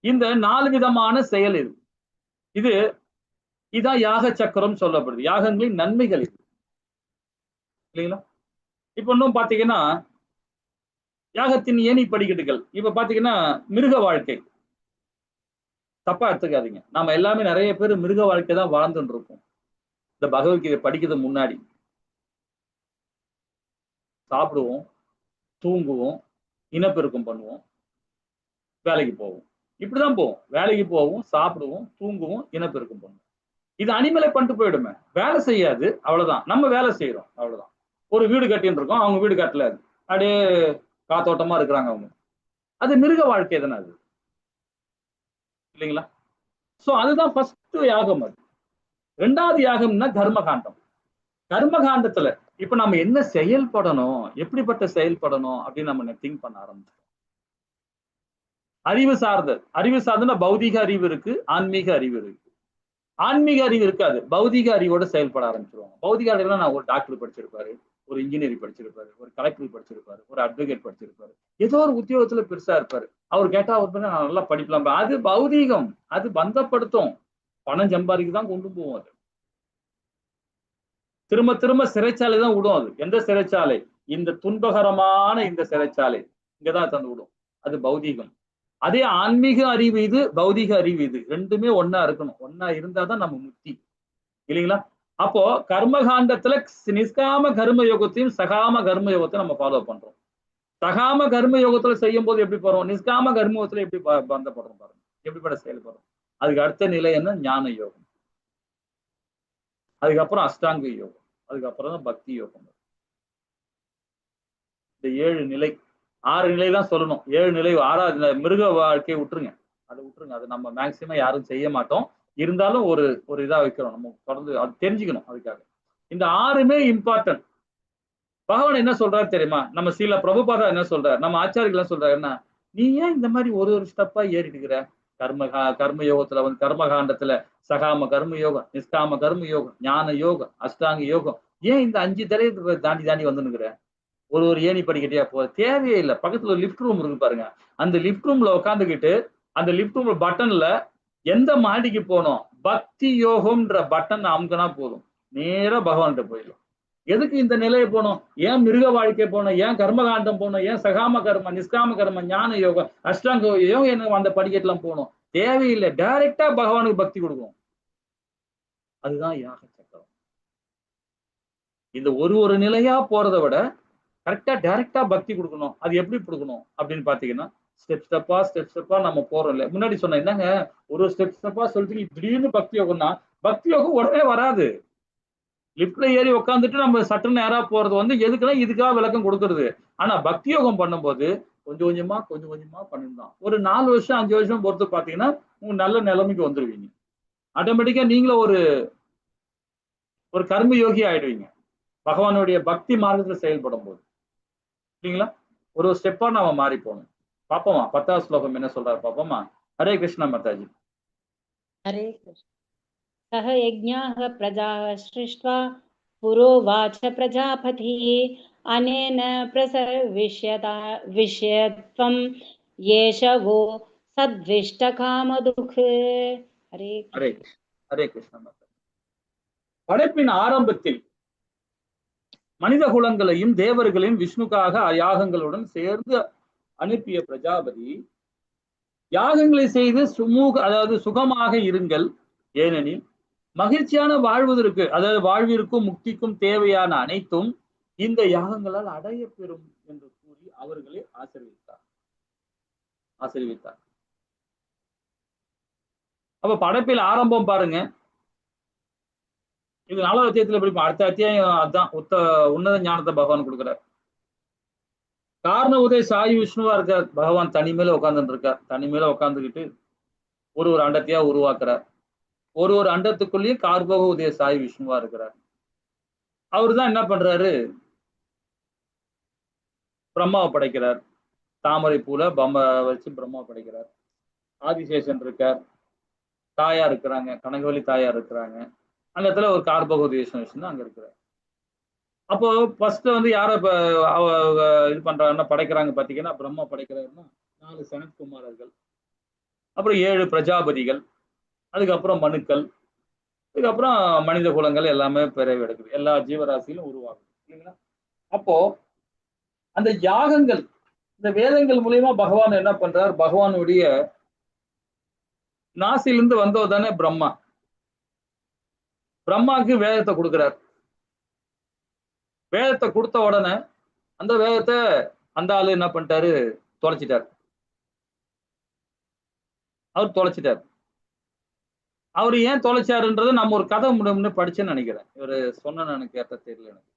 இந்த 4 விதமான செயல் இது இதான் யாக சக்கரம் சொல்லப்படுது. யாகங்களின் நன்மைகள் இது இல்லைங்களா? இப்ப இன்னும் பாத்தீங்கன்னா யாகத்தின் ஏணி படிக்கட்டுகள். இப்ப பாத்தீங்கன்னா மிருக வாழ்க்கை தப்பா எடுத்துக்காதீங்க. நாம எல்லாமே நிறைய பேர் மிருக வாழ்க்கை தான் வாழ்ந்துட்டு இருக்கோம். இந்த பகவத்கீதை படிக்கிறது முன்னாடி சாப்பிடுவோம், தூங்குவோம், இனப்பெருக்கம் பண்ணுவோம், வேலைக்கு போவோம். இப்படிதான் போவோம். வேலைக்கு போவோம், சாப்பிடுவோம், தூங்குவோம், இனப்பெருக்கம் பண்ணுவோம். இது அனிமலை பண்ணிட்டு போயிடுமே, வேலை செய்யாது. அவ்வளவுதான். நம்ம வேலை செய்யறோம், அவ்வளவுதான். ஒரு வீடு கட்டின்னு இருக்கோம், அவங்க வீடு கட்டல, அப்படியே காத்தோட்டமா இருக்கிறாங்க அவங்க. அது மிருக வாழ்க்கை தானே அது இல்லைங்களா? சோ அதுதான் ஃபர்ஸ்ட் யாகம். அது 2வது யாகம்னா கர்மகாண்டம். கர்மகாண்டத்துல இப்ப நம்ம என்ன செயல்படணும், எப்படிப்பட்ட செயல்படணும் அப்படின்னு நம்ம திங்க் பண்ண ஆரம்பிச்சோம். அறிவு சார்ந்ததுன்னா பௌதிக அறிவு இருக்கு, ஆன்மீக அறிவு இருக்கு. ஆன்மீக அறிவு இருக்காது, பௌதிக அறிவோட செயல்பட ஆரம்பிச்சிருவாங்க. பௌதிக அறிவுல நான் ஒரு டாக்டர் படிச்சிருப்பாரு, ஒரு இன்ஜினியரிங் படிச்சிருப்பாரு, ஒரு கலெக்டர் படிச்சிருப்பாரு, ஒரு அட்வொகேட் படிச்சிருப்பாரு, ஏதோ ஒரு உத்தியோகத்துல பெருசா இருப்பாரு. அவர் கேட்டா அவர் நான் நல்லா படிக்கலாம். அது பௌதீகம், அது பந்தப்படுத்தும், பணம் சம்பாதிக்கதான் கொண்டு போவோம். அது திரும்ப திரும்ப சிறைச்சாலை தான் விடும். அது எந்த சிறைச்சாலை? இந்த துன்பகரமான இந்த சிறைச்சாலை இங்கதான் தந்து விடும். அது பௌதீகம். அதே ஆன்மீக அறிவு இது, பௌதீக அறிவு இது, ரெண்டுமே ஒன்னா இருக்கணும். ஒன்னா இருந்தாதான் நம்ம முக்தி இல்லைங்களா? அப்போ கர்மகாண்டத்துல நிஷ்காம கர்ம யோகத்தையும் சகாம கர்ம யோகத்தையும் நம்ம ஃபாலோ பண்றோம். சகாம கர்ம யோகத்துல செய்யும் போது எப்படி போறோம், நிஷ்காம கர்ம யோகத்துல எப்படி பந்தப்படுறோம் பாருங்க, எப்படிப்பட்ட செயல்படுறோம். அதுக்கு அடுத்த நிலை என்ன? ஞான யோகம். அதுக்கப்புறம் அஷ்டாங்க யோகம், அதுக்கப்புறம் தான் பக்தி யோகம். இந்த 7 நிலை, 6 நிலை தான் சொல்லணும். 7 நிலை. 6வது மிருக வாழ்க்கையை விட்டுருங்க, அதை விட்டுருங்க. அது நம்ம மேக்சிமம் யாரும் செய்ய மாட்டோம். இருந்தாலும் ஒரு இதா வைக்கிறோம், நம்ம தொடர்ந்து அது தெரிஞ்சுக்கணும். அதுக்காக இந்த 6மே இம்பார்ட்டன்ட். பகவான் என்ன சொல்றாரு தெரியுமா? நம்ம ஸ்ரீல பிரபுபாதா என்ன சொல்றாரு, நம்ம ஆச்சாரிகள் என்ன சொல்றாரு, என்ன நீ ஏன் இந்த மாதிரி ஒரு ஸ்டெப்பா ஏறிட்டு இருக்கிற? கர்ம யோகத்துல கர்மகாண்டத்துல சகாம கர்ம யோகம், நிஷ்காம கர்ம யோகம், ஞான யோகம், அஷ்டாங்க யோகம், ஏன் இந்த 5 தலையை தாண்டி தாண்டி வந்துனுக்குற? ஒரு ஏணி படிக்கட்டியா போற தேவையே இல்லை. பக்கத்துல ஒரு லிஃப்ட் ரூம் இருக்கு பாருங்க, அந்த லிஃப்ட் ரூம்ல உட்காந்துக்கிட்டு அந்த லிஃப்ட் ரூம் பட்டன்ல எந்த மாடிக்கு போனோம், பக்தி யோகம்ன்ற பட்டன் அமுக்கினா போதும், நேரா பகவான்கிட்ட போயிடும். எதுக்கு இந்த நிலையை போனோம்? ஏன் மிருக வாழ்க்கை போனோம்? ஏன் கர்மகாண்டம் போனோம்? ஏன் சகாம கர்ம, நிஷ்காம கர்ம, ஞான யோகம், அஷ்டாங்க யோகம் என்ன அந்த படிக்கட்டுலாம் போனோம்? தேவையில்லை. டைரக்டா பகவானுக்கு பக்தி கொடுக்கும். அதுதான் யாக சக்கரம். இந்த ஒரு நிலையா போறதை விட கரெக்டா டைரக்டா பக்தி கொடுக்கணும். அது எப்படி கொடுக்கணும் அப்படின்னு பாத்தீங்கன்னா ஸ்டெப் ஸ்டெப்பா நம்ம போறோம். இல்ல முன்னாடி சொன்ன என்னங்க, ஒரு ஸ்டெப்பா சொல்லிட்டு திடீர்னு பக்தி யோகம்னா, பக்தி யோகம் உடனே வராது. லிப்ட்ல ஏறி உட்காந்துட்டு நம்ம சற்று நேரம் போறது எதுக்குன்னா இதுக்காக விளக்கம் கொடுக்கறது. ஆனா பக்தி யோகம் பண்ணும்போது கொஞ்சம் கொஞ்சமா பண்ணிருந்தான். ஒரு 4 வருஷம் 5 வருஷம் பொறுத்து பாத்தீங்கன்னா உங்க நல்ல நிலைமைக்கு வந்துருவீங்க. ஆட்டோமேட்டிக்கா நீங்களும் ஒரு கர்ம யோகி ஆயிடுவீங்க பகவானுடைய பக்தி மார்க்கத்துல செயல்படும் போது இல்லைங்களா? ஒரு ஸ்டெப்பா நாம மாறி போகணும். பாப்போமா 10வது ஸ்லோகம் என்ன சொல்றாரு பாப்போமா? ஹரே கிருஷ்ணா மாதாஜி. हरे कृष्ण। सह यज्ञाः प्रजाः सृष्ट्वा पुरोवाच प्रजापतिः अनेन प्रसविष्यता विषयत्वं येषवो सद्विष्टकामदुःख। हरे ஹரே कृष्ण। கிருஷ்ண ஹரே கிருஷ்ண. படைப்பின் ஆரம்பத்தில் மனித குலங்களையும் தேவர்களையும் விஷ்ணுக்காக யாகங்களுடன் சேர்ந்து அனுப்பிய பிரஜாபதி யாகங்களை செய்து அதாவது சுகமாக இருங்கள், ஏனெனில் மகிழ்ச்சியான வாழ்வதற்கு அதாவது வாழ்விற்கும் முக்திக்கும் தேவையான அனைத்தும் இந்த யாகங்களால் அடைய பெறும் என்று கூறி அவர்களை ஆசீர்வித்தார். அப்ப படைப்பில் ஆரம்பம் பாருங்க, இது 4வது அத்தியாயத்துல படிப்போம். அடுத்த அத்தியாயம் அதான் உன்னத ஞானத்தை பகவான் கொடுக்கிறார். காரண உதய சாயி விஷ்ணுவா இருக்கார். பகவான் தனிமையில உட்கார்ந்துட்டு இருக்கார். தனிமையில உட்கார்ந்துக்கிட்டு ஒரு அண்டத்தையா உருவாக்குறார். ஒரு அண்டத்துக்குள்ளேயும் கார்போக உதய சாயி விஷ்ணுவா இருக்கிறார். அவரு தான் என்ன பண்றாரு, பிரம்மாவை படைக்கிறார். தாமரை பூல பொம்மை வச்சு பிரம்மா படைக்கிறார். ஆதிசேஷன் இருக்கார், தாயா இருக்கிறாங்க, கனகவல்லி தாயார் இருக்கிறாங்க. அந்த இடத்துல ஒரு கார்போக உதய அங்க இருக்கிறார். அப்போ ஃபர்ஸ்ட் வந்து யார இது பண்றாங்கன்னா படைக்கிறாங்க பாத்தீங்கன்னா, பிரம்மா படைக்கிறாருன்னா 4 சனத்குமாரர்கள், அப்புறம் 7 பிரஜாபதிகள், அதுக்கப்புறம் மனுக்கள், இதுக்கப்புறம் மனித குலங்கள் எல்லாமே பிறவி எடுக்குது. எல்லா ஜீவராசியிலும் உருவாகுது இல்லைங்களா? அப்போ அந்த யாகங்கள், இந்த வேதங்கள் மூலியமா பகவான் என்ன பண்றார், பகவானுடைய நாசிலிருந்து வந்தவர் தானே பிரம்மா. பிரம்மாவுக்கு வேதத்தை கொடுக்கிறார். வேதத்தை கொடுத்த உடனே அந்த வேதத்தை அந்த ஆளு என்ன பண்ணிட்டாரு, தொலைச்சிட்டார். அவர் தொலைச்சிட்டார். அவர் ஏன் தொலைச்சாருன்றது நம்ம ஒரு கதை முன்னு படிச்சேன்னு நினைக்கிறேன். இவரு சொன்ன எனக்கு கேட்ட தெரியல. எனக்கு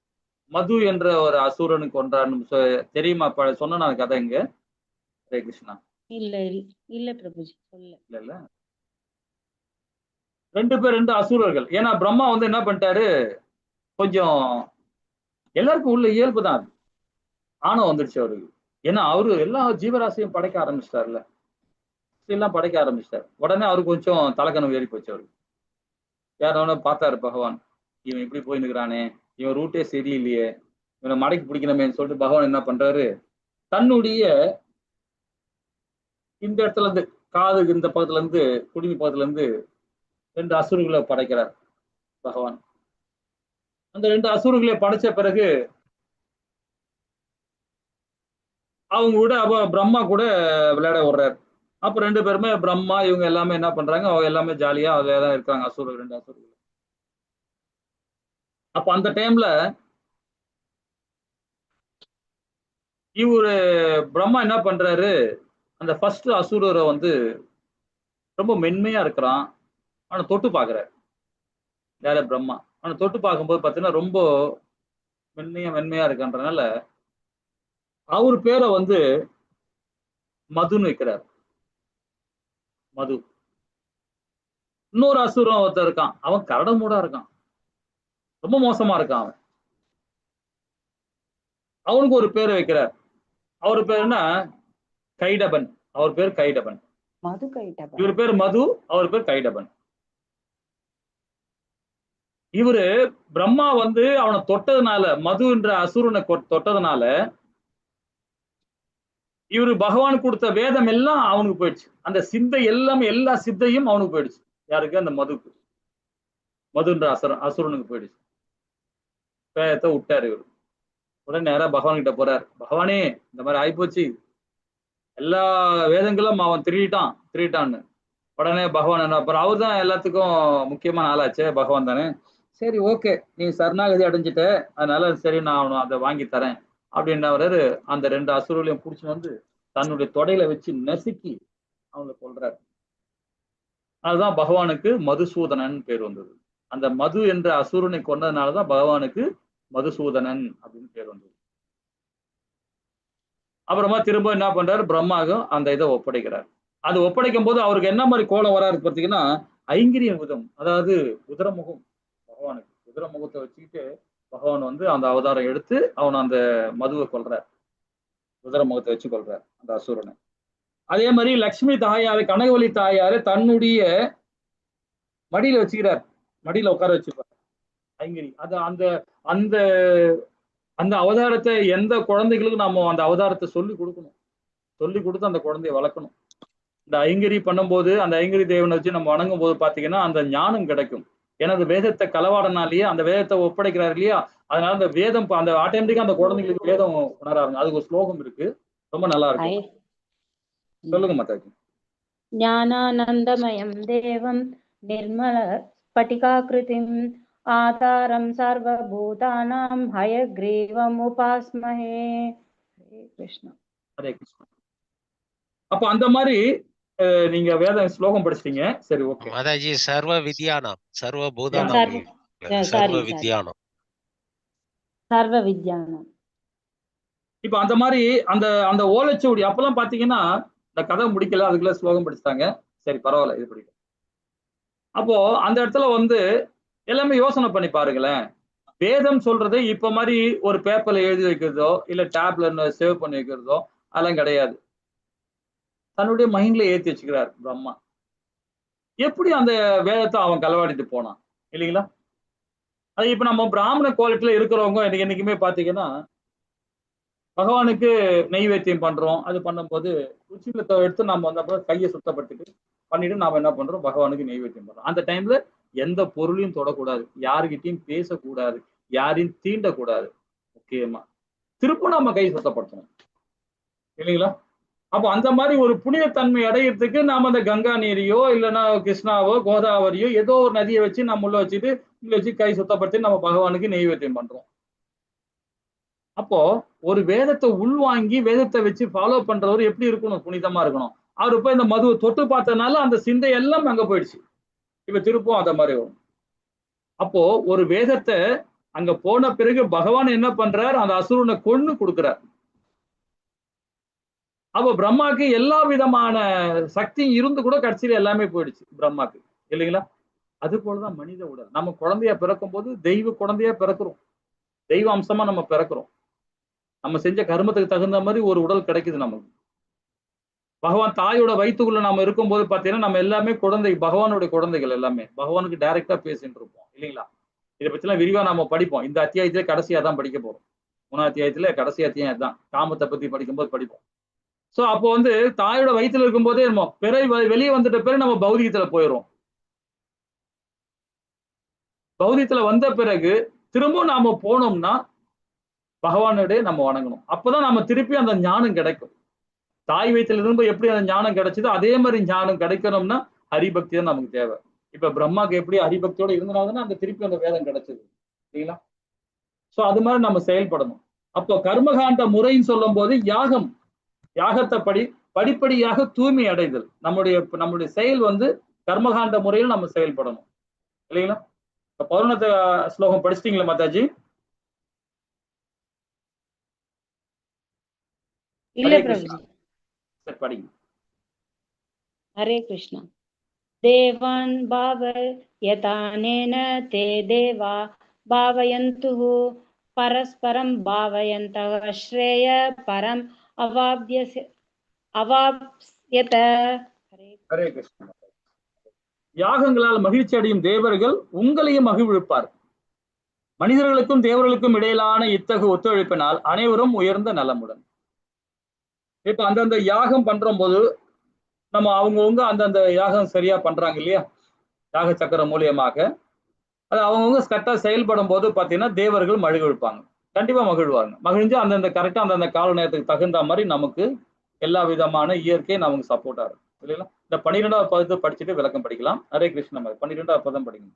மது என்ற ஒரு அசுரனுக்கு கொன்றான்னு தெரியுமா? சொன்ன நான் கதை இங்க. ஹரே கிருஷ்ணா. இல்ல பிரபுஜி சொல்ல. இல்ல 2 பேர் 2 அசுரர்கள். ஏன்னா பிரம்மா வந்து என்ன பண்ணிட்டாரு, கொஞ்சம் எல்லாருக்கும் உள்ள இயல்பு தான் அது, ஆணவம் வந்துடுச்சு அவருக்கு. ஏன்னா அவரு எல்லா ஜீவராசியும் படைக்க ஆரம்பிச்சிட்டாருல்ல, எல்லாம் படைக்க ஆரம்பிச்சிட்டாரு. உடனே அவருக்கு கொஞ்சம் தலைக்கணம் ஏறி போச்சு. அவருக்கு யாரவன பார்த்தாரு பகவான், இவன் இப்படி போயின்னுக்கிறானே, இவன் ரூட்டே சரியில்லையே, இவனை மடக்கி பிடிக்கணுமேன்னு சொல்லிட்டு பகவான் என்ன பண்றாரு, தன்னுடைய இந்த இடத்துல இருந்து காதுக்கு இந்த பக்கத்துல இருந்து குடிமி பக்கத்துல இருந்து 2 அசுரர்களை படைக்கிறார் பகவான். அந்த 2 அசுரர்களை படைச்ச பிறகு அவங்க கூட பிரம்மா கூட விளையாட விடுறாரு. அப்ப 2 பேருமே பிரம்மா இவங்க எல்லாமே என்ன பண்றாங்க, அவங்க எல்லாமே ஜாலியா தான் இருக்காங்க, அசுரர்கள் 2 அசுரர்கள். அப்ப அந்த டைம்ல இவரு பிரம்மா என்ன பண்றாரு, அந்த ஃபர்ஸ்ட் அசுரரை வந்து ரொம்ப மென்மையா இருக்கிறான், ஆனா தொட்டு பாக்குறாரு. யார பிரம்மா. ஆனா தொட்டு பார்க்கும்போது பாத்தீங்கன்னா ரொம்ப மென்மையா இருக்கின்றனால அவரு பேரை வந்து மதுன்னு வைக்கிறார். மது. இன்னொரு அசுரம் ஒருத்தர் இருக்கான், அவன் கரடமூடா இருக்கான், ரொம்ப மோசமா இருக்கான் அவன். அவனுக்கு ஒரு பேரை வைக்கிறார். அவரு பேர் என்ன, கைடபன். அவர் பேர் கைடபன். மது கைடபன். இவர் பேர் மது, அவர் பேர் கைடபன். இவரு பிரம்மா வந்து அவனை தொட்டதுனால, மது என்ற அசுரனை தொட்டதுனால இவரு பகவான் கொடுத்த வேதம் எல்லாம் அவனுக்கு போயிடுச்சு. அந்த சிந்தை எல்லாமே, எல்லா சித்தையும் அவனுக்கு போயிடுச்சு. யாருக்கு, அந்த மதுக்கு. மதுன்ற அசுரனுக்கு போயிடுச்சு. வேதத்தை விட்டாரு இவரு. உடனே நேரா பகவான் கிட்ட போறார். பகவானே, இந்த மாதிரி ஆயிப்போச்சு, எல்லா வேதங்களும் அவன் திருடிட்டான்னு. உடனே பகவான் என்ன, அப்புறம் அவர் தான் எல்லாத்துக்கும் முக்கியமான ஆளாச்சே, பகவான் தானே. சரி ஓகே, நீ சரணாகதி அடைஞ்சிட்ட, அதனால சரி நான் அதை வாங்கி தரேன் அப்படின்னவரு. அந்த 2 அசுரர்களையும் பிடிச்சு வந்து தன்னுடைய தொடையில வச்சு நசுக்கி அவங்க கொல்றாரு. அதுதான் பகவானுக்கு மதுசூதனன் பேர் வந்தது. அந்த மது என்ற அசுரனை கொண்டதுனாலதான் பகவானுக்கு மதுசூதனன் அப்படின்னு பேர் வந்தது. அப்புறமா திரும்ப என்ன பண்றாரு, பிரம்மாவும் அந்த இதை ஒப்படைக்கிறார். அது ஒப்படைக்கும் போது அவருக்கு என்ன மாதிரி கோலம் வராரு பார்த்தீங்கன்னா, ஐங்கிரிய முகம், அதாவது உதரமுகம். பகவானுக்கு உதரமுகத்தை வச்சுக்கிட்டு பகவான் வந்து அந்த அவதாரம் எடுத்து அவன் அந்த மதுவை கொல்றார். உதரமுகத்தை வச்சு கொல்றார் அந்த அசுரனை. அதே மாதிரி லட்சுமி தாயாரு, கனகவல்லி தாயாரு தன்னுடைய மடியில வச்சுக்கிறார், மடியில உட்கார வச்சுப்பார் ஐங்கிரி. அது அந்த அந்த அந்த அவதாரத்தை எந்த குழந்தைகளுக்கும் நம்ம அந்த அவதாரத்தை சொல்லி கொடுக்கணும், சொல்லி கொடுத்து அந்த குழந்தைய வளர்க்கணும். இந்த ஐங்கிரி பண்ணும்போது அந்த ஐங்கிரி தேவனை வச்சு நம்ம வணங்கும் போது பாத்தீங்கன்னா அந்த ஞானம் கிடைக்கும். ஏன்னா அந்த வேதத்தை களவாடனாலேயே அந்த வேதத்தை ஒப்படைக்கிறார் இல்லையா, அதனால அந்த வேதம் அந்த ஆட்டோமேட்டிக்கா அந்த குழந்தைங்களுக்கு வேதம் உணராங்க. அதுக்கு ஒரு ஸ்லோகம் இருக்கு, ரொம்ப நல்லா இருக்கும். சொல்லுங்க மாதாஜி. ஞானானந்தமயம் தேவம் நிர்மல ஸ்பட்டிகாகிருதிம் ஆதாரம் சர்வபூதானாம் ஹயக்ரீவம் உபாஸ்மஹே. ஹரே கிருஷ்ணா. ஹரே கிருஷ்ணா. அப்ப அந்த மாதிரி நீங்க வேத ஸ்லோகம் படிச்சிட்டீங்க, சரி ஓகே. மாதாஜி சர்வ வித்யானாம் சர்வ சர்வ பூதானாம் சர்வ வித்யானாம் சர்வ வித்யானாம். இப்ப அந்த மாதிரி அந்த அந்த ஓலைச்சுவடி அப்பெல்லாம் பாத்தீங்கன்னா இந்த கதை முடிக்கல, அதுக்குள்ள ஸ்லோகம் படிச்சுட்டாங்க, சரி பரவாயில்ல இது பிடிக்கும். அப்போ அந்த இடத்துல வந்து எல்லாமே யோசனை பண்ணி பாருங்களேன். வேதம் சொல்றது இப்ப மாதிரி ஒரு பேப்பர்ல எழுதி வைக்கிறதோ இல்ல டேப்ல சேவ் பண்ணி வைக்கிறதோ அதெல்லாம் கிடையாது. தன்னுடைய மைண்ட்ல ஏத்தி வச்சுக்கிறார் பிரம்மா. எப்படி அந்த வேதத்தை அவன் களவாடிட்டு போனான் இல்லைங்களா? அது இப்ப நம்ம பிராமண குவாலிட்டியில இருக்கிறவங்க என்னைக்குமே பாத்தீங்கன்னா பகவானுக்கு நெய்வேத்தியம் பண்றோம். அது பண்ணும்போது உச்சிலத்தை எடுத்து நம்ம வந்து கையை சுத்தப்பட்டுட்டு பண்ணிட்டு நாம என்ன பண்றோம், பகவானுக்கு நெய்வேத்தியம் பண்றோம். அந்த டைம்ல எந்த பொருளையும் தொடக்கூடாது, யாருகிட்டையும் பேசக்கூடாது, யாரையும் தீண்டக்கூடாது. முக்கியமா திரும்ப நம்ம கை சுத்தப்படுத்தணும் இல்லைங்களா? அப்போ அந்த மாதிரி ஒரு புனிதத்தன்மை அடையிறதுக்கு நாம அந்த கங்கா நீரையோ இல்லைன்னா கிருஷ்ணாவோ கோதாவரியோ ஏதோ ஒரு நதியை வச்சு நம்ம உள்ள வச்சுட்டு உள்ள வச்சு கை சுத்தப்படுத்தி நம்ம பகவானுக்கு நெய்வேத்தியம் பண்றோம். அப்போ ஒரு வேதத்தை உள்வாங்கி வேதத்தை வச்சு ஃபாலோ பண்றவர் எப்படி இருக்கணும், புனிதமா இருக்கணும். அவர் போய் இந்த மதுவை தொட்டு பார்த்ததுனால அந்த சிந்தை எல்லாம் அங்க போயிடுச்சு. இப்ப திருப்பம் அந்த மாதிரி வரும். அப்போ ஒரு வேதத்தை அங்க போன பிறகு பகவான் என்ன பண்றார், அந்த அசுரனை கொன்னு கொடுக்கிறார். அப்போ பிரம்மாக்கு எல்லா விதமான சக்தி இருந்து கூட கடைசியில எல்லாமே போயிடுச்சு பிரம்மாக்கு இல்லைங்களா? அது போலதான் மனித உடல். நம்ம குழந்தையா பிறக்கும் போது தெய்வ குழந்தையா பிறக்கிறோம், தெய்வ அம்சமா நம்ம பிறக்கிறோம். நம்ம செஞ்ச கர்மத்துக்கு தகுந்த மாதிரி ஒரு உடல் கிடைக்குது நமக்கு. பகவான் தாயோட வயிற்றுக்குள்ள நம்ம இருக்கும்போது பாத்தீங்கன்னா நம்ம எல்லாமே குழந்தை, பகவானுடைய குழந்தைகள் எல்லாமே பகவானுக்கு டைரக்டா பேசிட்டு இருப்போம் இல்லைங்களா? இதை பத்தி எல்லாம் விரிவா நம்ம படிப்போம். இந்த அத்தியாயத்திலே கடைசியா தான் படிக்க போறோம். 3ஆம் அத்தியாயத்துல கடைசி அத்தியாயம் தான், காமத்தை பத்தி படிக்கும்போது படிப்போம். சோ அப்போ வந்து தாயோட வயிற்றுல இருக்கும் போதே நம்ம பிறை வெளியே வந்துட்ட பிறகு நம்ம பௌதிகத்துல போயிடும். பௌதிகத்துல வந்த பிறகு திரும்பவும் நாம போனோம்னா பகவானுடைய நம்ம வணங்கணும். அப்பதான் நம்ம திருப்பி அந்த ஞானம் கிடைக்கும். தாய் வயிற்றுல இருந்து எப்படி அந்த ஞானம் கிடைச்சதோ அதே மாதிரி ஞானம் கிடைக்கணும்னா ஹரிபக்தி தான் நமக்கு தேவை. இப்ப பிரம்மாக்கு எப்படி ஹரிபக்தியோட இருந்தனால்தானே அந்த திருப்பி அந்த வேதம் கிடைச்சது இல்லைங்களா? சோ அது மாதிரி நம்ம செயல்படணும். அப்போ கர்மகாண்ட முறைன்னு சொல்லும் போது யாகம், யாகத்தை படிப்படியாக தூய்மை அடைதல். நம்முடைய செயல் வந்து கர்மகாண்ட முறையில் நம்ம செயல்படணும் இல்லைங்களா? இப்ப பௌர்ணத்த ஸ்லோகம் படிச்சிட்டீங்களா மாதாஜி? இல்ல பிரபுஜி. சரி படிங்க. ஹரே கிருஷ்ணா. தேவான் பாவயதானேன தே தேவா பாவயந்துः பரஸ்பரம் பாவயந்தः ஸ்ரேய பரம் அவாப்ஸ்யத. ஹரே கிருஷ்ணா. யாகங்களால் மகிழ்ச்சி அடையும் தேவர்கள் உங்களையும் மகிழ்விப்பார். மனிதர்களுக்கும் தேவர்களுக்கும் இடையிலான இத்தகு ஒத்துழைப்பினால் அனைவரும் உயர்ந்த நலமுடன். இப்ப அந்தந்த யாகம் பண்ற போது நம்ம அவங்கவுங்க அந்தந்த யாகம் சரியா பண்றாங்க இல்லையா, யாக சக்கரம் மூலியமாக அது அவங்கவுங்க கரெக்டா செயல்படும் போது பாத்தீங்கன்னா தேவர்கள் மகிழ்விப்பாங்க, கண்டிப்பா மகிழ்வாங்க. மகிழ்ந்து அந்தந்த கரெக்டா அந்தந்த கால நேரத்துக்கு தகுந்த மாதிரி நமக்கு எல்லா விதமான இயற்கை நமக்கு சப்போர்ட்டா இருக்கும் இல்லைங்களா? இந்த 12வது பதத்தை படிச்சுட்டு விளக்கம் படிக்கலாம். ஹரே கிருஷ்ணா. 12வது பதம் படிங்க.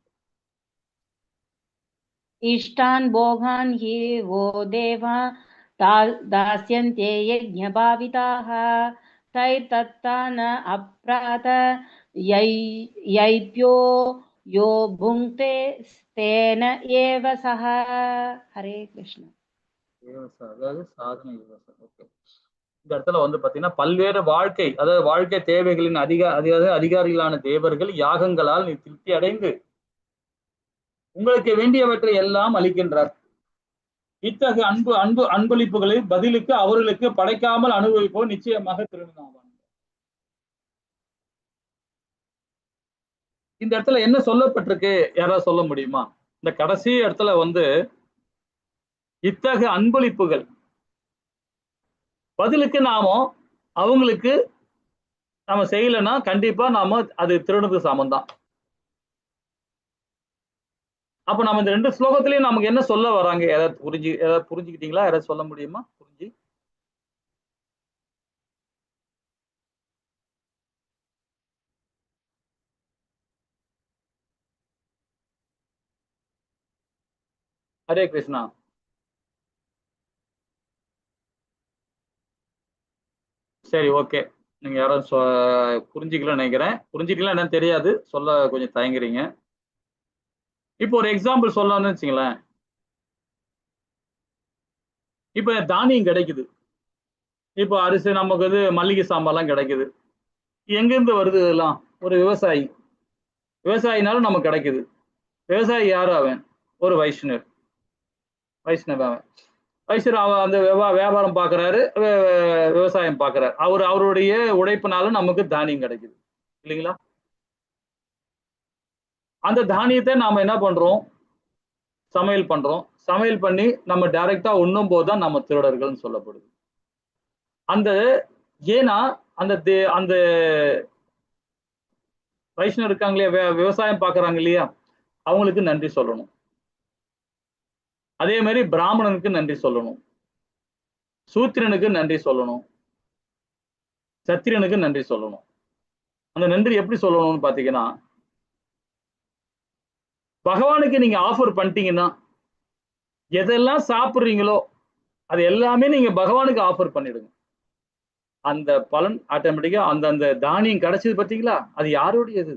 இஷ்டான் போகான் ஹி वो देवा दास्यन्ते यज्ञभाविताः तैर्दत्तान अप्रात यैप्यो यो भुङ्क्ते तेन एव सः. ஹரே கிருஷ்ணா. அதாவது சாதனை. இந்த இடத்துல வந்து பாத்தீங்கன்னா பல்வேறு வாழ்க்கை, அதாவது வாழ்க்கை தேவைகளின் அதிகாரிகளான தேவர்கள் யாகங்களால் நீ திருப்தி அடைந்து உங்களுக்கு வேண்டியவற்றை எல்லாம் அளிக்கின்றார். இத்தகைய அன்பளிப்புகளை பதிலுக்கு அவர்களுக்கு படைக்காமல் அனுபவிப்போம் நிச்சயமாக திருநாவான். இந்த இடத்துல என்ன சொல்லப்பட்டிருக்கு யாராவது சொல்ல முடியுமா? இந்த கடைசி இடத்துல வந்து இத்தகைய அன்பளிப்புகள் பதிலுக்கு அவங்களுக்கு நம்ம செய்யலைன்னா கண்டிப்பா அது திருடுறதுக்கு சமம் தான். அப்ப நம்ம இந்த 2 ஸ்லோகத்திலயும் நமக்கு என்ன சொல்ல வராங்க? ஏதாவது புரிஞ்சுக்கிட்டீங்களா? யாராவது சொல்ல முடியுமா? ஹரே கிருஷ்ணா. சரி, ஓகே. நீங்க யாரும் புரிஞ்சுக்கலன்னு நினைக்கிறேன். புரிஞ்சுக்கலாம் என்னன்னு தெரியாது, சொல்ல கொஞ்சம் தயங்குறீங்க. இப்போ ஒரு எக்ஸாம்பிள் சொல்லலாம்னு வச்சுங்களேன். இப்ப தானியம் கிடைக்குது. இப்போ அரிசி நமக்கு வந்து மல்லிகை சாம்பார்லாம் கிடைக்குது. எங்கிருந்து வருது இதெல்லாம்? ஒரு விவசாயி. விவசாயினாலும் நமக்கு கிடைக்குது. விவசாயி யாரு அவன்? ஒரு வைஷ்ணவ அவன். வைஷ்ணவ அவன் அந்த வியாபாரம் பார்க்கறாரு, விவசாயம் பார்க்கறாரு. அவருடைய உழைப்பினால நமக்கு தானியம் கிடைக்குது இல்லைங்களா? அந்த தானியத்தை நாம என்ன பண்றோம்? சமையல் பண்றோம். சமையல் பண்ணி நம்ம டைரக்டா உண்ணும் போதுதான் நம்ம திருடர்கள்னு சொல்லப்படுது. ஏன்னா அந்த வைஷ்ணவர் இருக்காங்க இல்லையா, விவசாயம் பார்க்கறாங்க இல்லையா, அவங்களுக்கு நன்றி சொல்லணும். அதே மாதிரி பிராமணனுக்கு நன்றி சொல்லணும், சூத்திரனுக்கு நன்றி சொல்லணும், சத்திரியனுக்கு நன்றி சொல்லணும். அந்த நன்றி எப்படி சொல்லணும்னு பாத்தீங்கன்னா, பகவானுக்கு நீங்க ஆஃபர் பண்ணிட்டீங்கன்னா எதெல்லாம் சாப்பிடுறீங்களோ அது எல்லாமே நீங்க பகவானுக்கு ஆஃபர் பண்ணிடுங்க. அந்த பலன் ஆட்டோமேட்டிக்கா அந்த தானியம் கிடைச்சது பாத்தீங்களா, அது யாருடையது?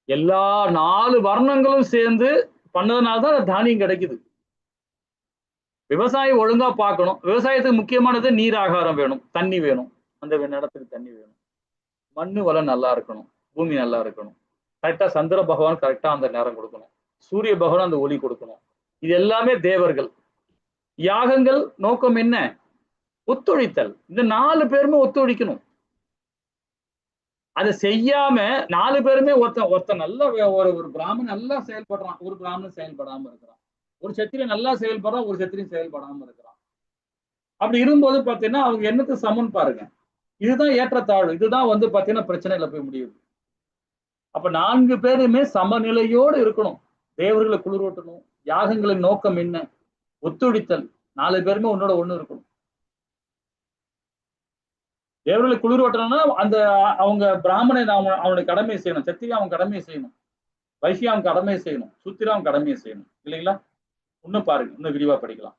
எல்லா 4 வர்ணங்களும் சேர்ந்து பண்ணதுனாலதான் அந்த தானியம் கிடைக்குது. விவசாயம் ஒழுங்கா பார்க்கணும். விவசாயத்துக்கு முக்கியமானது நீர் ஆகாரம் வேணும், தண்ணி வேணும். அந்த இடத்துக்கு தண்ணி வேணும். மண்ணு வளம் நல்லா இருக்கணும், பூமி நல்லா இருக்கணும். கரெக்டா சந்திர பகவான் கரெக்டா அந்த நேரம் கொடுக்கணும், சூரிய பகவான் அந்த ஒளி கொடுக்கணும். இது எல்லாமே தேவர்கள். யாகங்கள் நோக்கம் என்ன? ஒத்துழைத்தல். இந்த 4 பேருமே ஒத்துழைக்கணும். அதை செய்யாம 4 பேருமே ஒருத்தன் நல்லா ஒரு பிராமணன் நல்லா செயல்படுறான், ஒரு பிராமணன் செயல்படாம இருக்கிறான். ஒரு சத்திரியன் நல்லா செயல்படுறான், ஒரு சத்திரியன் செயல்படாம இருக்கிறான். அப்படி இருக்கும்போது பாத்தீங்கன்னா அவங்க என்னத்துக்கு சமன் பாருங்க. இதுதான் ஏற்றத்தாழ்வு. இதுதான் வந்து பாத்தீங்கன்னா பிரச்சனையில போய் முடியுது. அப்ப 4 பேருமே சமநிலையோடு இருக்கணும். தேவர்களை குளிரூட்டணும். யாகங்களின் நோக்கம் என்ன? ஒத்துழைத்தல். 4 பேருமே ஒன்னோட ஒண்ணு இருக்கணும். தேவர்களை குளிரூட்டணும்னா அவங்க பிராமணன் அவனுடைய கடமையை செய்யணும், சத்திரியா அவன் கடமையை செய்யணும், வைசியா அவன் கடமையை செய்யணும், சுத்திரா அவன் கடமையை செய்யணும் இல்லைங்களா? இன்னும் பாருங்க, இன்னும் விரிவா படிக்கலாம்.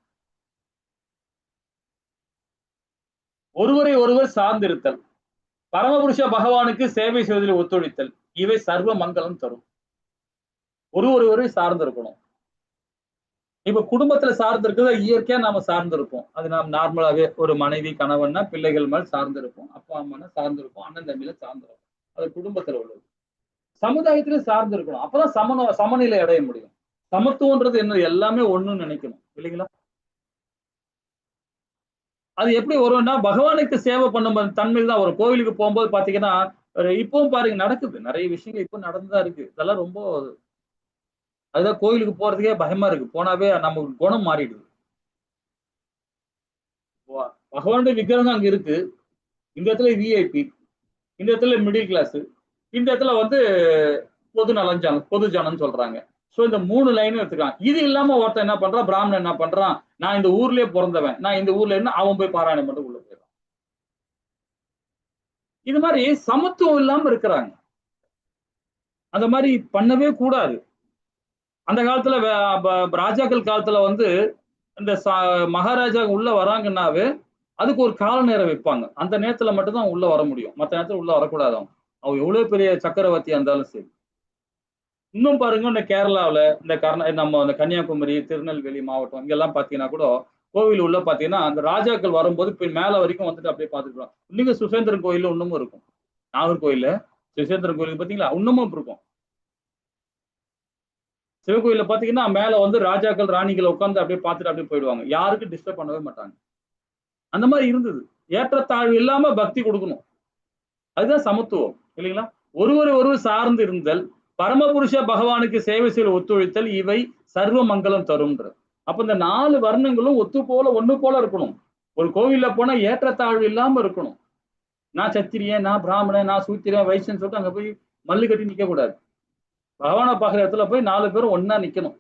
ஒருவரை ஒருவர் சார்ந்திருத்தல், பரமபுருஷ பகவானுக்கு சேவை செய்வதில் ஒத்துழைத்தல், இவை சர்வ மங்களம் தரும். ஒருவரை சார்ந்திருக்கணும். இப்ப குடும்பத்துல சார்ந்து இருக்கிறத இயற்கையா நாம சார்ந்திருப்போம். அது நாம் நார்மலாவே ஒரு மனைவி கணவன்னா பிள்ளைகள் மேல் சார்ந்திருப்போம், அப்பா அம்மா சார்ந்திருப்போம், அண்ணன் தம்பியில சார்ந்திருப்போம். அது குடும்பத்துல உள்ளது. சமுதாயத்துல சார்ந்து இருக்கணும். அப்பதான் சமநிலை அடைய முடியும். சமத்துவன்றது என்ன? எல்லாமே ஒண்ணுன்னு நினைக்கணும் இல்லைங்களா? அது எப்படி வரும்னா பகவானுக்கு சேவை பண்ணும் தன்மையில் தான் வரும். கோவிலுக்கு போகும்போது பாத்தீங்கன்னா இப்பவும் பாருங்க நடக்குது, நிறைய விஷயங்கள் இப்ப நடந்துதான் இருக்கு. இதெல்லாம் ரொம்ப அதுதான் கோயிலுக்கு போறதுக்கே பயமா இருக்கு. போனாவே நமக்கு குணம் மாறிடுது. பகவானுடைய விக்கிரகம் அங்க இருக்கு. இந்த இடத்துல விஐபி, இந்த இடத்துல மிடில் கிளாஸ், இந்த இடத்துல வந்து பொது ஜனம் சொல்றாங்க. சோ இந்த 3 லைனும் எடுத்துக்கான். இது இல்லாம ஒருத்தன் என்ன பண்றான், பிராமணன் என்ன பண்றான், நான் இந்த ஊர்லயே பிறந்தவன், நான் இந்த ஊர்ல இருந்து அவன் போய் பாராயணம் பண்ணிட்டு உள்ள போயிடறான். இது மாதிரி சமத்துவம் இல்லாம இருக்கிறாங்க. அந்த மாதிரி பண்ணவே கூடாது. அந்த காலத்துல ராஜாக்கள் காலத்துல வந்து இந்த மகாராஜா உள்ள வராங்கன்னாவே அதுக்கு ஒரு கால நேரம் வைப்பாங்க. அந்த நேரத்துல மட்டும்தான் உள்ள வர முடியும், மற்ற நேரத்துல உள்ள வரக்கூடாது. அவங்க எவ்வளவு பெரிய சக்கரவர்த்தியா இருந்தாலும் சரி. இன்னும் பாருங்க, இந்த கேரளாவில நம்ம அந்த கன்னியாகுமரி, திருநெல்வேலி மாவட்டம் இங்கெல்லாம் பாத்தீங்கன்னா கூட கோவில் உள்ள பாத்தீங்கன்னா அந்த ராஜாக்கள் வரும்போது மேல வரைக்கும் வந்துட்டு அப்படியே பாத்துக்கலாம். இன்னைக்கு சுசேந்திரன் கோயில் இன்னமும் இருக்கும். நாகர்கோயில்ல சுசேந்திரன் கோயிலுக்கு பாத்தீங்களா இன்னமும் இருக்கும். சிவகோயில பாத்தீங்கன்னா மேல வந்து ராஜாக்கள் ராணிகளை உட்கார்ந்து அப்படியே பார்த்துட்டு அப்படியே போயிடுவாங்க. யாருக்கும் டிஸ்டர்ப் பண்ணவே மாட்டாங்க. அந்த மாதிரி இருந்தது. ஏற்றத்தாழ்வு இல்லாம பக்தி கொடுக்கணும். அதுதான் சமத்துவம் இல்லைங்களா? ஒருவர் சார்ந்து இருந்தல், பரமபுருஷ பகவானுக்கு சேவை செய்ய ஒத்துழைத்தல், இவை சர்வ மங்களம் தரும்ன்ற. அப்ப இந்த 4 வர்ணங்களும் ஒண்ணு போல இருக்கணும். ஒரு கோவில்ல போனா ஏற்றத்தாழ்வு இல்லாம இருக்கணும். நான் சத்திரியன், நான் பிராமணன், நான் சூத்திரன், வைசியன் சொல்லிட்டு அங்க போய் மல்லு கட்டி நிக்க கூடாது. பகவானை பார்க்குற இடத்துல போய் 4 பேரும் ஒன்னா நிக்கணும்.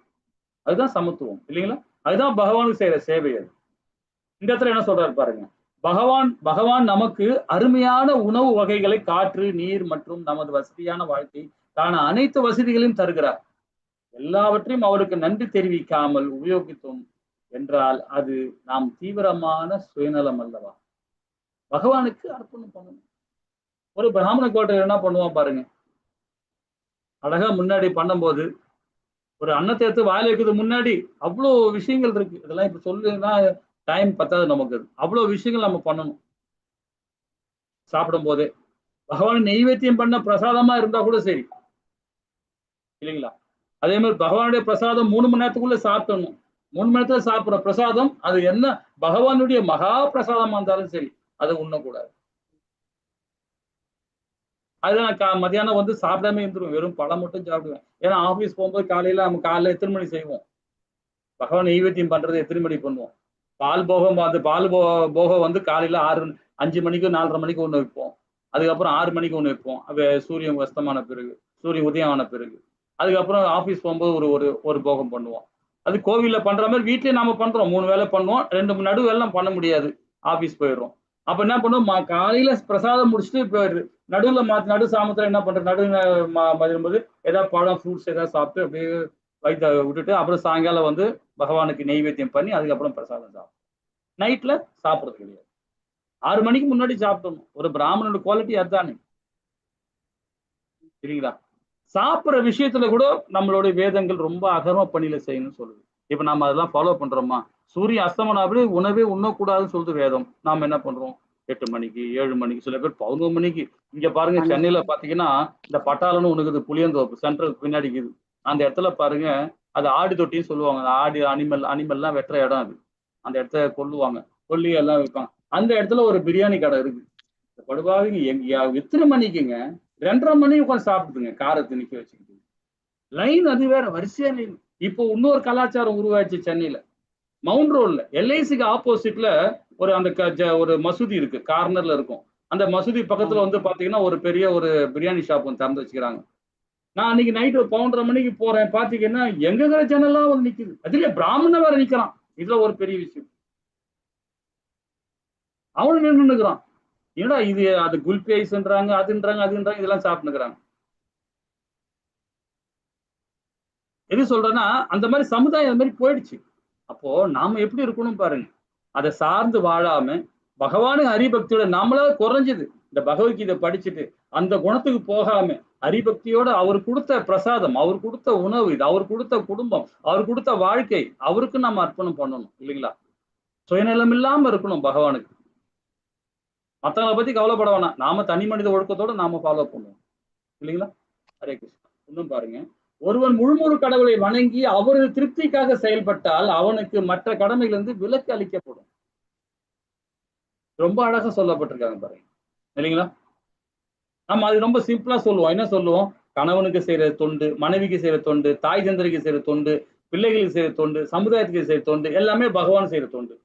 அதுதான் சமத்துவம் இல்லைங்களா? அதுதான் பகவானுக்கு செய்யற சேவை. அது இந்த இடத்துல என்ன சொல்றாரு பாருங்க. பகவான் நமக்கு அருமையான உணவு வகைகளை, காற்று, நீர் மற்றும் நமது வசதியான வாழ்க்கை தான அனைத்து வசதிகளையும் தருகிறார். எல்லாவற்றையும் அவருக்கு நன்றி தெரிவிக்காமல் உபயோகித்தோம் என்றால் அது நாம் தீவிரமான சுயநலம் அல்லவா? பகவானுக்கு அர்ப்பணம் பண்ணணும். ஒரு பிராமண கோட்டையில் என்ன பண்ணுவான் பாருங்க. அழகா முன்னாடி பண்ணும்போது ஒரு அன்னத்தை எடுத்து வாயில வைக்கிறது முன்னாடி அவ்வளோ விஷயங்கள் இருக்கு. இதெல்லாம் இப்ப சொல்லுன்னா டைம் பத்தாது நமக்கு. அவ்வளவு விஷயங்கள் நம்ம பண்ணணும். சாப்பிடும் போதே பகவான் நெய்வேத்தியம் பண்ண பிரசாதமா இருந்தா கூட சரி இல்லைங்களா? அதே மாதிரி பகவானுடைய பிரசாதம் 3 மணி நேரத்துக்குள்ள சாப்பிடணும். 3 மணி நேரத்துல சாப்பிடுற பிரசாதம் அது என்ன பகவானுடைய மகா பிரசாதமா இருந்தாலும் சரி அதை உண்ணக்கூடாது. அதுதான் மதியானம் வந்து சாப்பிடாம இருந்துருவேன். வெறும் பழம் மட்டும் சாப்பிடுவேன். ஏன்னா ஆபீஸ் போகும்போது காலையில எத்தனை மணி செய்வோம்? பகவான் நெய்வேத்தியம் பண்றது எத்தனை மணி பண்ணுவோம்? பால் போகம் வந்து காலையில 5 மணிக்கு 4:30 மணிக்கு ஒண்ணு வைப்போம். அதுக்கப்புறம் 6 மணிக்கு ஒண்ணு வைப்போம். சூரியன் அஸ்தமான பிறகு, சூரியன் உதயம் ஆன பிறகு. அதுக்கப்புறம் ஆபீஸ் போகும்போது ஒரு போகம் பண்ணுவோம். அது கோவில்ல பண்ற மாதிரி வீட்லயே நாம பண்றோம். 3 வேளை பண்ணுவோம். 2 நடு வேலைலாம் பண்ண முடியாது. ஆபீஸ் போயிடுறோம். அப்ப என்ன பண்ணுவோம்? காலையில பிரசாதம் முடிச்சுட்டு இப்ப நடு சாமத்துல என்ன பண்றது? மதியும்போது ஏதாவது பழம், ஃப்ரூட்ஸ் ஏதாவது சாப்பிட்டு அப்படியே வயிற்ற விட்டுட்டு அப்புறம் சாயங்காலம் வந்து பகவானுக்கு நெய்வேத்தியம் பண்ணி அதுக்கப்புறம் பிரசாதம் சாப்பிடும். நைட்ல சாப்பிடுறது கிடையாது. 6 மணிக்கு முன்னாடி சாப்பிடணும். ஒரு பிராமணோட குவாலிட்டி அதுதானே சரிங்களா? சாப்பிடுற விஷயத்துல கூட நம்மளுடைய வேதங்கள் ரொம்ப அகர்ம பணியில செய்யணும்னு சொல்லுது. இப்ப நம்ம அதெல்லாம் ஃபாலோ பண்றோமா? சூரிய அஸ்தமனம் அப்படி உணவே உண்ணக்கூடாதுன்னு சொல்லுது வேதம். நாம என்ன பண்றோம்? 8 மணிக்கு 7 மணிக்கு, சில பேர் 11 மணிக்கு. இங்க பாருங்க சென்னையில பாத்தீங்கன்னா இந்த பட்டாளன்னு ஒண்ணுக்குது, புளியந்தோப்பு சென்ட்ரல் பின்னாடி இருக்குது. அந்த இடத்துல பாருங்க, அது ஆடு தொட்டின்னு சொல்லுவாங்க. ஆடு அனிமல்லாம் வெட்டுற இடம் அது. அந்த இடத்த கொல்லுவாங்க, கொல்லி எல்லாம் வைப்பாங்க. அந்த இடத்துல ஒரு பிரியாணி கடை இருக்கு. படுபாவிங்க எத்தனை மணிக்குங்க? 2:30 மணி உட்காந்து சாப்பிடுதுங்க காரத்தை நிக்க வச்சுக்கிட்டு. லைன் அது வேற வரிசையா லைன். இப்போ இன்னொரு கலாச்சாரம் உருவாச்சு சென்னையில. மவுண்ட் ரோட்ல எல்ஐசிக்கு ஆப்போசிட்ல ஒரு மசூதி இருக்கு, கார்னர்ல இருக்கும். அந்த மசூதி பக்கத்துல வந்து பாத்தீங்கன்னா ஒரு பெரிய ஒரு பிரியாணி ஷாப் வந்து திறந்து வச்சுக்கிறாங்க. நான் அன்னைக்கு நைட்டு 11:30 மணிக்கு போறேன். பாத்தீங்கன்னா எங்க ஜனெல்லாம் வந்து நிக்குது. அதுல பிராமணன் வேற நிக்கிறான். இதுல ஒரு பெரிய விஷயம். அவனு நின்றுக்கிறான். ஏன்னா இது அது குல்பி ஐஸ்ன்றாங்க, அதுன்றாங்க இதெல்லாம் சாப்பிட்டுக்கிறாங்க. எது சொல்றேன்னா அந்த மாதிரி சமுதாயம் அந்த மாதிரி போயிடுச்சு. அப்போ நாம எப்படி இருக்கணும் பாருங்க. அதை சார்ந்து வாழாம பகவானு ஹரிபக்தியோட நம்மளால குறைஞ்சது இந்த பகவத்கீதை படிச்சுட்டு அந்த குணத்துக்கு போகாம ஹரிபக்தியோட அவர் கொடுத்த பிரசாதம், அவர் கொடுத்த உணவு, இது அவர் கொடுத்த குடும்பம், அவர் கொடுத்த வாழ்க்கை, அவருக்கு நம்ம அர்ப்பணம் பண்ணணும் இல்லைங்களா? சுயநலம் இல்லாம இருக்கணும் பகவானுக்கு. மற்றவங்களை பத்தி கவலைப்பட வேணாம். நாம தனி மனித ஒழுக்கத்தோட நாம ஃபாலோ பண்ணுவோம் இல்லைங்களா? ஹரே கிருஷ்ணா. இன்னும் பாருங்க, ஒருவன் முழுமுழு கடவுளை வணங்கி அவரது திருப்திக்காக செயல்பட்டால் அவனுக்கு மற்ற கடமைகளிலிருந்து விலக்கு அளிக்கப்படும். ரொம்ப அழகா சொல்லப்பட்டிருக்காங்க பாருங்க இல்லைங்களா? நம்ம அது ரொம்ப சிம்பிளா சொல்லுவோம். என்ன சொல்லுவோம்? கணவனுக்கு செய்யற தொண்டு, மனைவிக்கு செய்யற தொண்டு, தாய் தந்தருக்கு செய்யற தொண்டு, பிள்ளைகளுக்கு செய்யற தொண்டு, சமுதாயத்துக்கு செய்யற தொண்டு, எல்லாமே பகவான் செய்யற தொண்டு.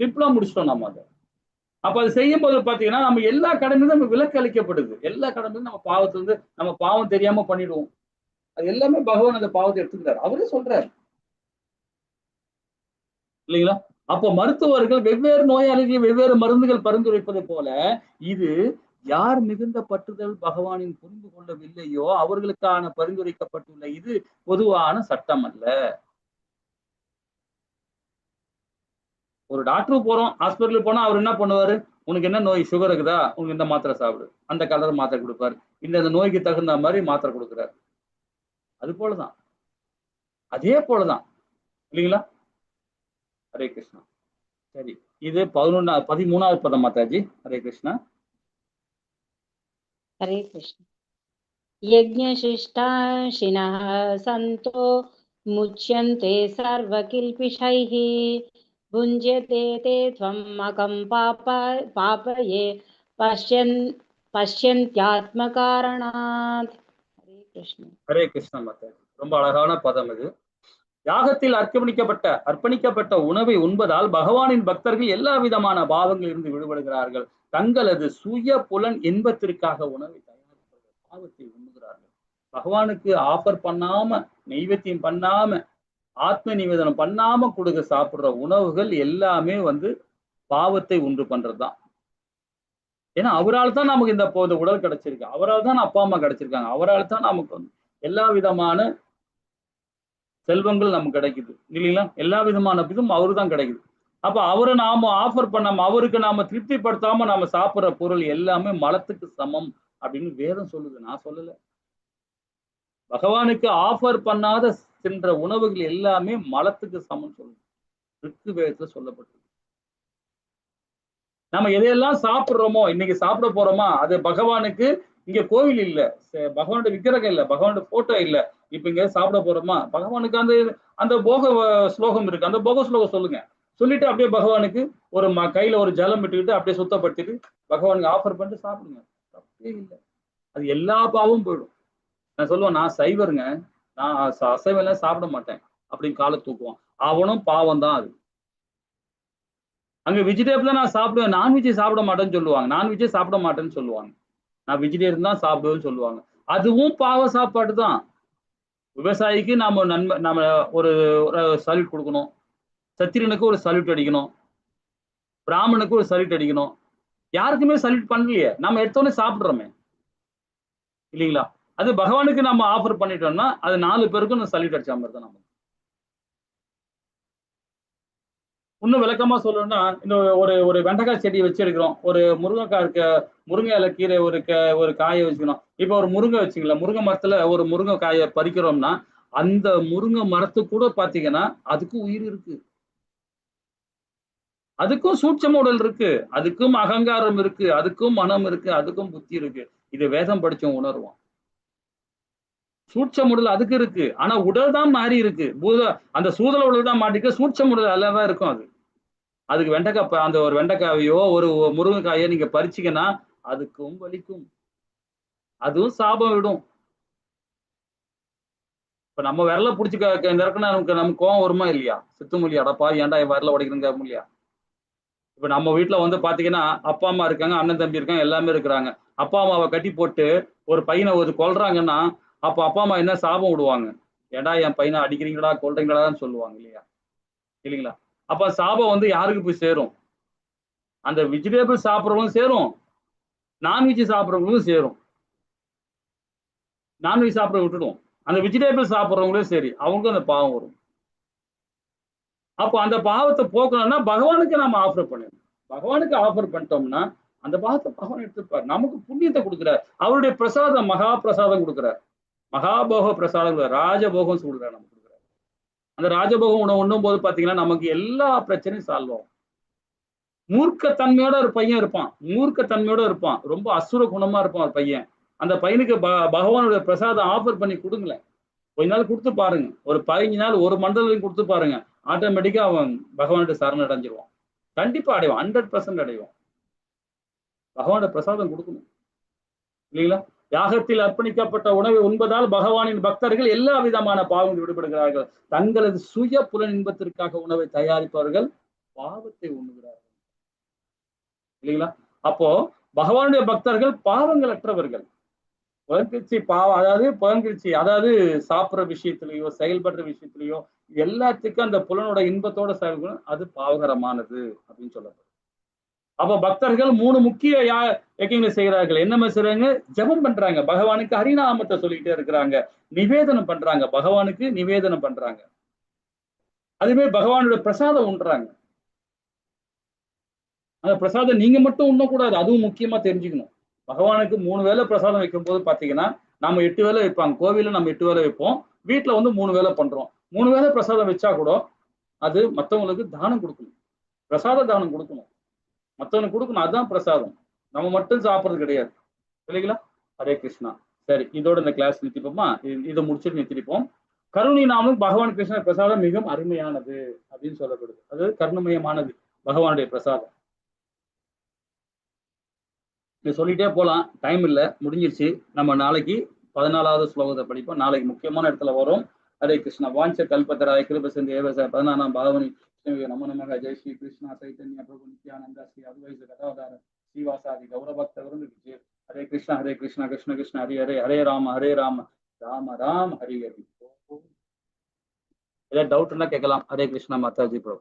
சிம்பிளா முடிச்சிட்டோம் நம்ம அதை. அப்ப அது செய்யும் போது பாத்தீங்கன்னா நம்ம எல்லா கடமையும் நம்ம விலக்கு அளிக்கப்படுது. எல்லா கடமையும் நம்ம பாவத்திலிருந்து நம்ம பாவம் தெரியாம பண்ணிடுவோம். அது எல்லாமே பகவான் அந்த பாவத்தை எடுத்துக்கிறார். அவரே சொல்றாரு இல்லைங்களா? அப்போ மருத்துவர்கள் வெவ்வேறு நோயாளிகள் வெவ்வேறு மருந்துகள் பரிந்துரைப்பது போல இது யார் மிகுந்த பற்றுதல் பகவானின் புரிந்து கொள்ளவில்லையோ அவர்களுக்கான பரிந்துரைக்கப்பட்டுள்ள இது பொதுவான சட்டம் அல்ல. ஒரு டாக்டருக்கு போறோம், ஹாஸ்பிட்டலுக்கு போனா அவர் என்ன பண்ணுவாரு? உனக்கு என்ன நோய்? சுகர் இருக்குதா? உனக்கு இந்த மாத்திரை சாப்பிடு. அந்த கலர் மாத்திரை கொடுப்பாரு. இந்த நோய்க்கு தகுந்த மாதிரி மாத்திரை கொடுக்குறாரு. அது போலதான், அதே போலதான் இல்லைங்களா? ஹரே கிருஷ்ணா. சரி, இது 13வது பதம் மாதாஜி. ஹரே கிருஷ்ணா. हरे कृष्ण। यज्ञशिष्टाशिनः सन्तो मुच्यन्ते सर्वकिल्पिषैः भुञ्जते ते त्वम् अकं पापये पश्यन्त्यात्मकारणात्। हरे कृष्ण। ஹரே கிருஷ்ண மாதாஜி. ரொம்ப அழகான பதம் இது. யாகத்தில் அர்ப்பணிக்கப்பட்ட உணவை உண்பதால் பகவானின் பக்தர்கள் எல்லா விதமான பாவங்களில் இருந்து விடுபடுகிறார்கள். தங்களது சுய புலன் இன்பத்திற்காக உணவை தயாரிப்பார்கள், பாவத்தை உண்ணுகிறார்கள். பகவானுக்கு ஆஃபர் பண்ணாம, நெய்வேத்தியம் பண்ணாம, ஆத்ம நிவேதனம் பண்ணாம கொடுக்க சாப்பிடுற உணவுகள் எல்லாமே பாவத்தை உண்டு பண்றதுதான். ஏன்னா அவரால் தான் நமக்கு இந்த உடல் கிடைச்சிருக்கு, அவரால் தான் அப்பா அம்மா கிடைச்சிருக்காங்க, அவரால் தான் நமக்கு எல்லா விதமான செல்வங்கள் நமக்கு கிடைக்குது இல்லைங்களா? எல்லா விதமான இதுவும் அவரு தான் கிடைக்குது. அப்ப அவரை நாம ஆஃபர் பண்ணாம, அவருக்கு நாம திருப்திப்படுத்தாம நாம சாப்பிடுற பொருள் எல்லாமே மலத்துக்கு சமம் அப்படின்னு வேதம் சொல்லுது, நான் சொல்லல. பகவானுக்கு ஆஃபர் பண்ணாத சென்ற உணவுகள் எல்லாமே மலத்துக்கு சமம் சொல்லுது, ரிக்கு வேதத்துல சொல்லப்பட்டது. நம்ம எதையெல்லாம் சாப்பிடுறோமோ, இன்னைக்கு சாப்பிட போறோமா, அது பகவானுக்கு இங்க கோவில் இல்ல, பகவானுடைய விக்கிரகம் இல்ல, பகவானுடைய போட்டோ இல்ல. இப்ப இங்க சாப்பிட போறோமா, பகவானுக்கு அந்த போக ஸ்லோகம் இருக்கு, அந்த போக ஸ்லோகம் சொல்லுங்க. சொல்லிட்டு அப்படியே பகவானுக்கு ஒரு கையில ஒரு ஜலம் விட்டுக்கிட்டு அப்படியே சுத்தப்படுத்திட்டு பகவானுக்கு ஆஃபர் பண்ணிட்டு சாப்பிடுங்க, தப்பே இல்லை. அது எல்லா பாவமும் போயிடும். நான் சொல்லுவேன், நான் சைவருங்க, நான் அசைவம் எல்லாம் சாப்பிட மாட்டேன் அப்படின்னு காலை தூக்குவான், அவனும் பாவம் தான் அது. அங்க வெஜிடேபிள் நான் சாப்பிடுவேன், நான்வெஜ் சாப்பிட மாட்டேன்னு சொல்லுவாங்க, நான்வெஜ்ஜே சாப்பிட மாட்டேன்னு சொல்லுவாங்க, நான் வெஜிடேரியன் தான் சாப்பிடுவேன்னு சொல்லுவாங்க. அதுவும் பாவ சாப்பாடு தான். விவசாயிக்கு நம்ம ஒரு சல்யூட் கொடுக்கணும், சத்திரியனுக்கு ஒரு சல்யூட் அடிக்கணும், பிராமணுக்கு ஒரு சல்யூட் அடிக்கணும். யாருக்குமே சல்யூட் பண்ணலையே, நம்ம எடுத்தோடனே சாப்பிடுறோமே இல்லைங்களா? அது பகவானுக்கு நம்ம ஆஃபர் பண்ணிட்டோம்னா அது 4 பேருக்கும் சல்யூட் அடிச்ச மாதிரி தான். நம்ம இன்னும் விளக்கமா சொல்லணும்னா, இந்த ஒரு வெண்டைக்காய் செடி வச்சு எடுக்கிறோம், ஒரு முருங்கை இலை கீரை ஒரு காயை வச்சுக்கணும். இப்ப ஒரு முருங்கை வச்சுக்கல, முருங்கை மரத்துல ஒரு முருங்கை காயை பறிக்கிறோம்னா அந்த முருங்கை மரத்துக்கு கூட பாத்தீங்கன்னா அதுக்கும் உயிர் இருக்கு, அதுக்கும் சூட்சம உடல் இருக்கு, அதுக்கும் அகங்காரம் இருக்கு, அதுக்கும் மனம் இருக்கு, அதுக்கும் புத்தி இருக்கு. இது வேதம் படிச்சோம் உணர்வோம். சூட்சம உடல் அதுக்கு இருக்கு, ஆனா உடல் தான் மாறி இருக்கு. அந்த சூதல உடல் தான் மாட்டிருக்கு, சூட்சம உடல் அல்லதான் இருக்கும். அதுக்கு வெண்டைக்காய், அந்த ஒரு வெண்டைக்காயோ ஒரு முருங்கைக்காயோ நீங்க பறிச்சீங்கன்னா அதுக்கும் வலிக்கும், அதுவும் சாபம் விடும். இப்ப நம்ம விரல பிடிச்சி நிறக்குனா நமக்கு கோவம் வருமா இல்லையா? சித்துமொழி அடப்பா ஏன்டா என் விரல உடைக்கிறேங்க இல்லையா? இப்ப நம்ம வீட்டுல பாத்தீங்கன்னா அப்பா அம்மா இருக்காங்க, அண்ணன் தம்பி இருக்காங்க, எல்லாமே இருக்கிறாங்க. அப்பா அம்மாவை கட்டி போட்டு ஒரு பையனை கொல்றாங்கன்னா அப்ப அப்பா அம்மா என்ன சாபம் விடுவாங்க? ஏடா என் பையனை அடிக்கிறீங்களா கொல்றீங்களான்னு சொல்லுவாங்க இல்லையா? இல்லைங்களா? அப்ப சாபம் யாருக்கு போய் சேரும்? அந்த வெஜிடேபிள் சாப்பிட்றவங்களும் சேரும், நான்வெஜ் சாப்பிட்றவங்களும் சேரும். நான்வெஜ் சாப்பிட விட்டுடும், அந்த வெஜிடேபிள் சாப்பிட்றவங்களும் சரி, அவங்களுக்கும் அந்த பாவம் வரும். அப்போ அந்த பாவத்தை போக்கணும்னா பகவானுக்கு நம்ம ஆஃபர் பண்ணணும். பகவானுக்கு ஆஃபர் பண்ணிட்டோம்னா அந்த பாவத்தை பகவான் எடுத்துப்பார், நமக்கு புண்ணியத்தை கொடுக்குறார். அவருடைய பிரசாதம் மகா பிரசாதம் கொடுக்குறார், மகாபோக பிரசாதம், ராஜபோகம் கொடுக்குறார், நமக்கு கொடுக்குறாரு. அந்த ராஜபோகம் உணவு உண்ணும் போது பாத்தீங்கன்னா நமக்கு எல்லா பிரச்சனையும் சால்வ் ஆகும். மூர்க்கத்தன்மையோட ஒரு பையன் இருப்பான், மூர்க்கத்தன்மையோட இருப்பான், ரொம்ப அசுர குணமா இருப்பான் ஒரு பையன். அந்த பையனுக்கு பகவானுடைய பிரசாதம் ஆஃபர் பண்ணி கொடுங்களேன், கொஞ்ச நாள் கொடுத்து பாருங்க, ஒரு 15 நாள் ஒரு மண்டலம் கொடுத்து பாருங்க, ஆட்டோமேட்டிக்கா அவன் பகவானுடைய சரண் அடைஞ்சிருவான். கண்டிப்பா அடைவான், 100% அடைவான். பகவானுடைய பிரசாதம் கொடுக்கணும் இல்லைங்களா? யாகத்தில் அர்ப்பணிக்கப்பட்ட உணவை உண்பதால் பகவானின் பக்தர்கள் எல்லா விதமான பாவங்கள் விடுபடுகிறார்கள். தங்களது சுய புலன் இன்பத்திற்காக உணவை தயாரிப்பவர்கள் பாவத்தை உண்ணுகிறார்கள் இல்லைங்களா? அப்போ பகவானுடைய பக்தர்கள் பாவங்கள் அற்றவர்கள். புலன்கிழ்ச்சி அதாவது சாப்பிட்ற விஷயத்திலேயோ செயல்படுற விஷயத்திலேயோ எல்லாத்துக்கும் அந்த புலனோட இன்பத்தோட செயல்படும், அது பாவகரமானது அப்படின்னு சொல்லப்படுது. அப்ப பக்தர்கள் 3 முக்கிய யஜ்ஞங்களை செய்கிறார்கள். என்ன செய்றாங்க? ஜபம் பண்றாங்க, பகவானுக்கு ஹரிநாமத்தை சொல்லிட்டே இருக்கிறாங்க, நிவேதனம் பண்றாங்க, பகவானுக்கு நிவேதனம் பண்றாங்க, அதுவே பகவானுடைய பிரசாதம் உண்றாங்க. அந்த பிரசாதம் நீங்க மட்டும் உண்ணக்கூடாது, அதுவும் முக்கியமா தெரிஞ்சுக்கணும். பகவானுக்கு 3 வேளை பிரசாதம் வைக்கும் போது பாத்தீங்கன்னா நம்ம 8 வேளை வைப்பாங்க, கோவில நம்ம 8 வேளை வைப்போம், வீட்டுல 3 வேளை பண்றோம். 3 வேளை பிரசாதம் வச்சா கூட அது மற்றவங்களுக்கு தானம் கொடுக்கணும், பிரசாத தானம் கொடுக்கணும், மற்றவனுக்கு கொடுக்கணும், அதுதான் பிரசாதம். நம்ம மட்டும் சாப்பிட்றது கிடையாது இல்லைங்களா? ஹரே கிருஷ்ணா. சரி, இதோட இந்த கிளாஸ் நிறுத்திப்போமா? இதை முடிச்சுட்டு நிறுத்திப்போம். கருணை நாமம் பகவான் கிருஷ்ண பிரசாதம் மிகவும் அருமையானது அப்படின்னு சொல்லப்படுது, அது கருணமயமானது பகவானுடைய பிரசாதம். இது சொல்லிட்டே போலாம், டைம் இல்லை, முடிஞ்சிருச்சு. நம்ம நாளைக்கு 14வது ஸ்லோகத்தை படிப்போம். நாளைக்கு முக்கியமான இடத்துல வரும். ஹரே கிருஷ்ணா. வாஞ்ச கல்பத்தராய கிருபசந்தி ஏவச 14ஆம் பாகவனி நம நமக. ஜெய் ஸ்ரீ கிருஷ்ணா சைத்தன்ய பிரபு நித்யானந்தா ஸ்ரீ அத்வைத கதாதார ஸ்ரீவாசாதி கௌரபக்தவருந்து விஜய். ஹரே கிருஷ்ணா கிருஷ்ண கிருஷ்ண ஹரி ஹரே, ஹரே ராம ராம ராம ஹரி ஹரி. ஏதாவது டவுட் இருந்தா கேட்கலாம். ஹரே கிருஷ்ணா மாதாஜி பிரபு.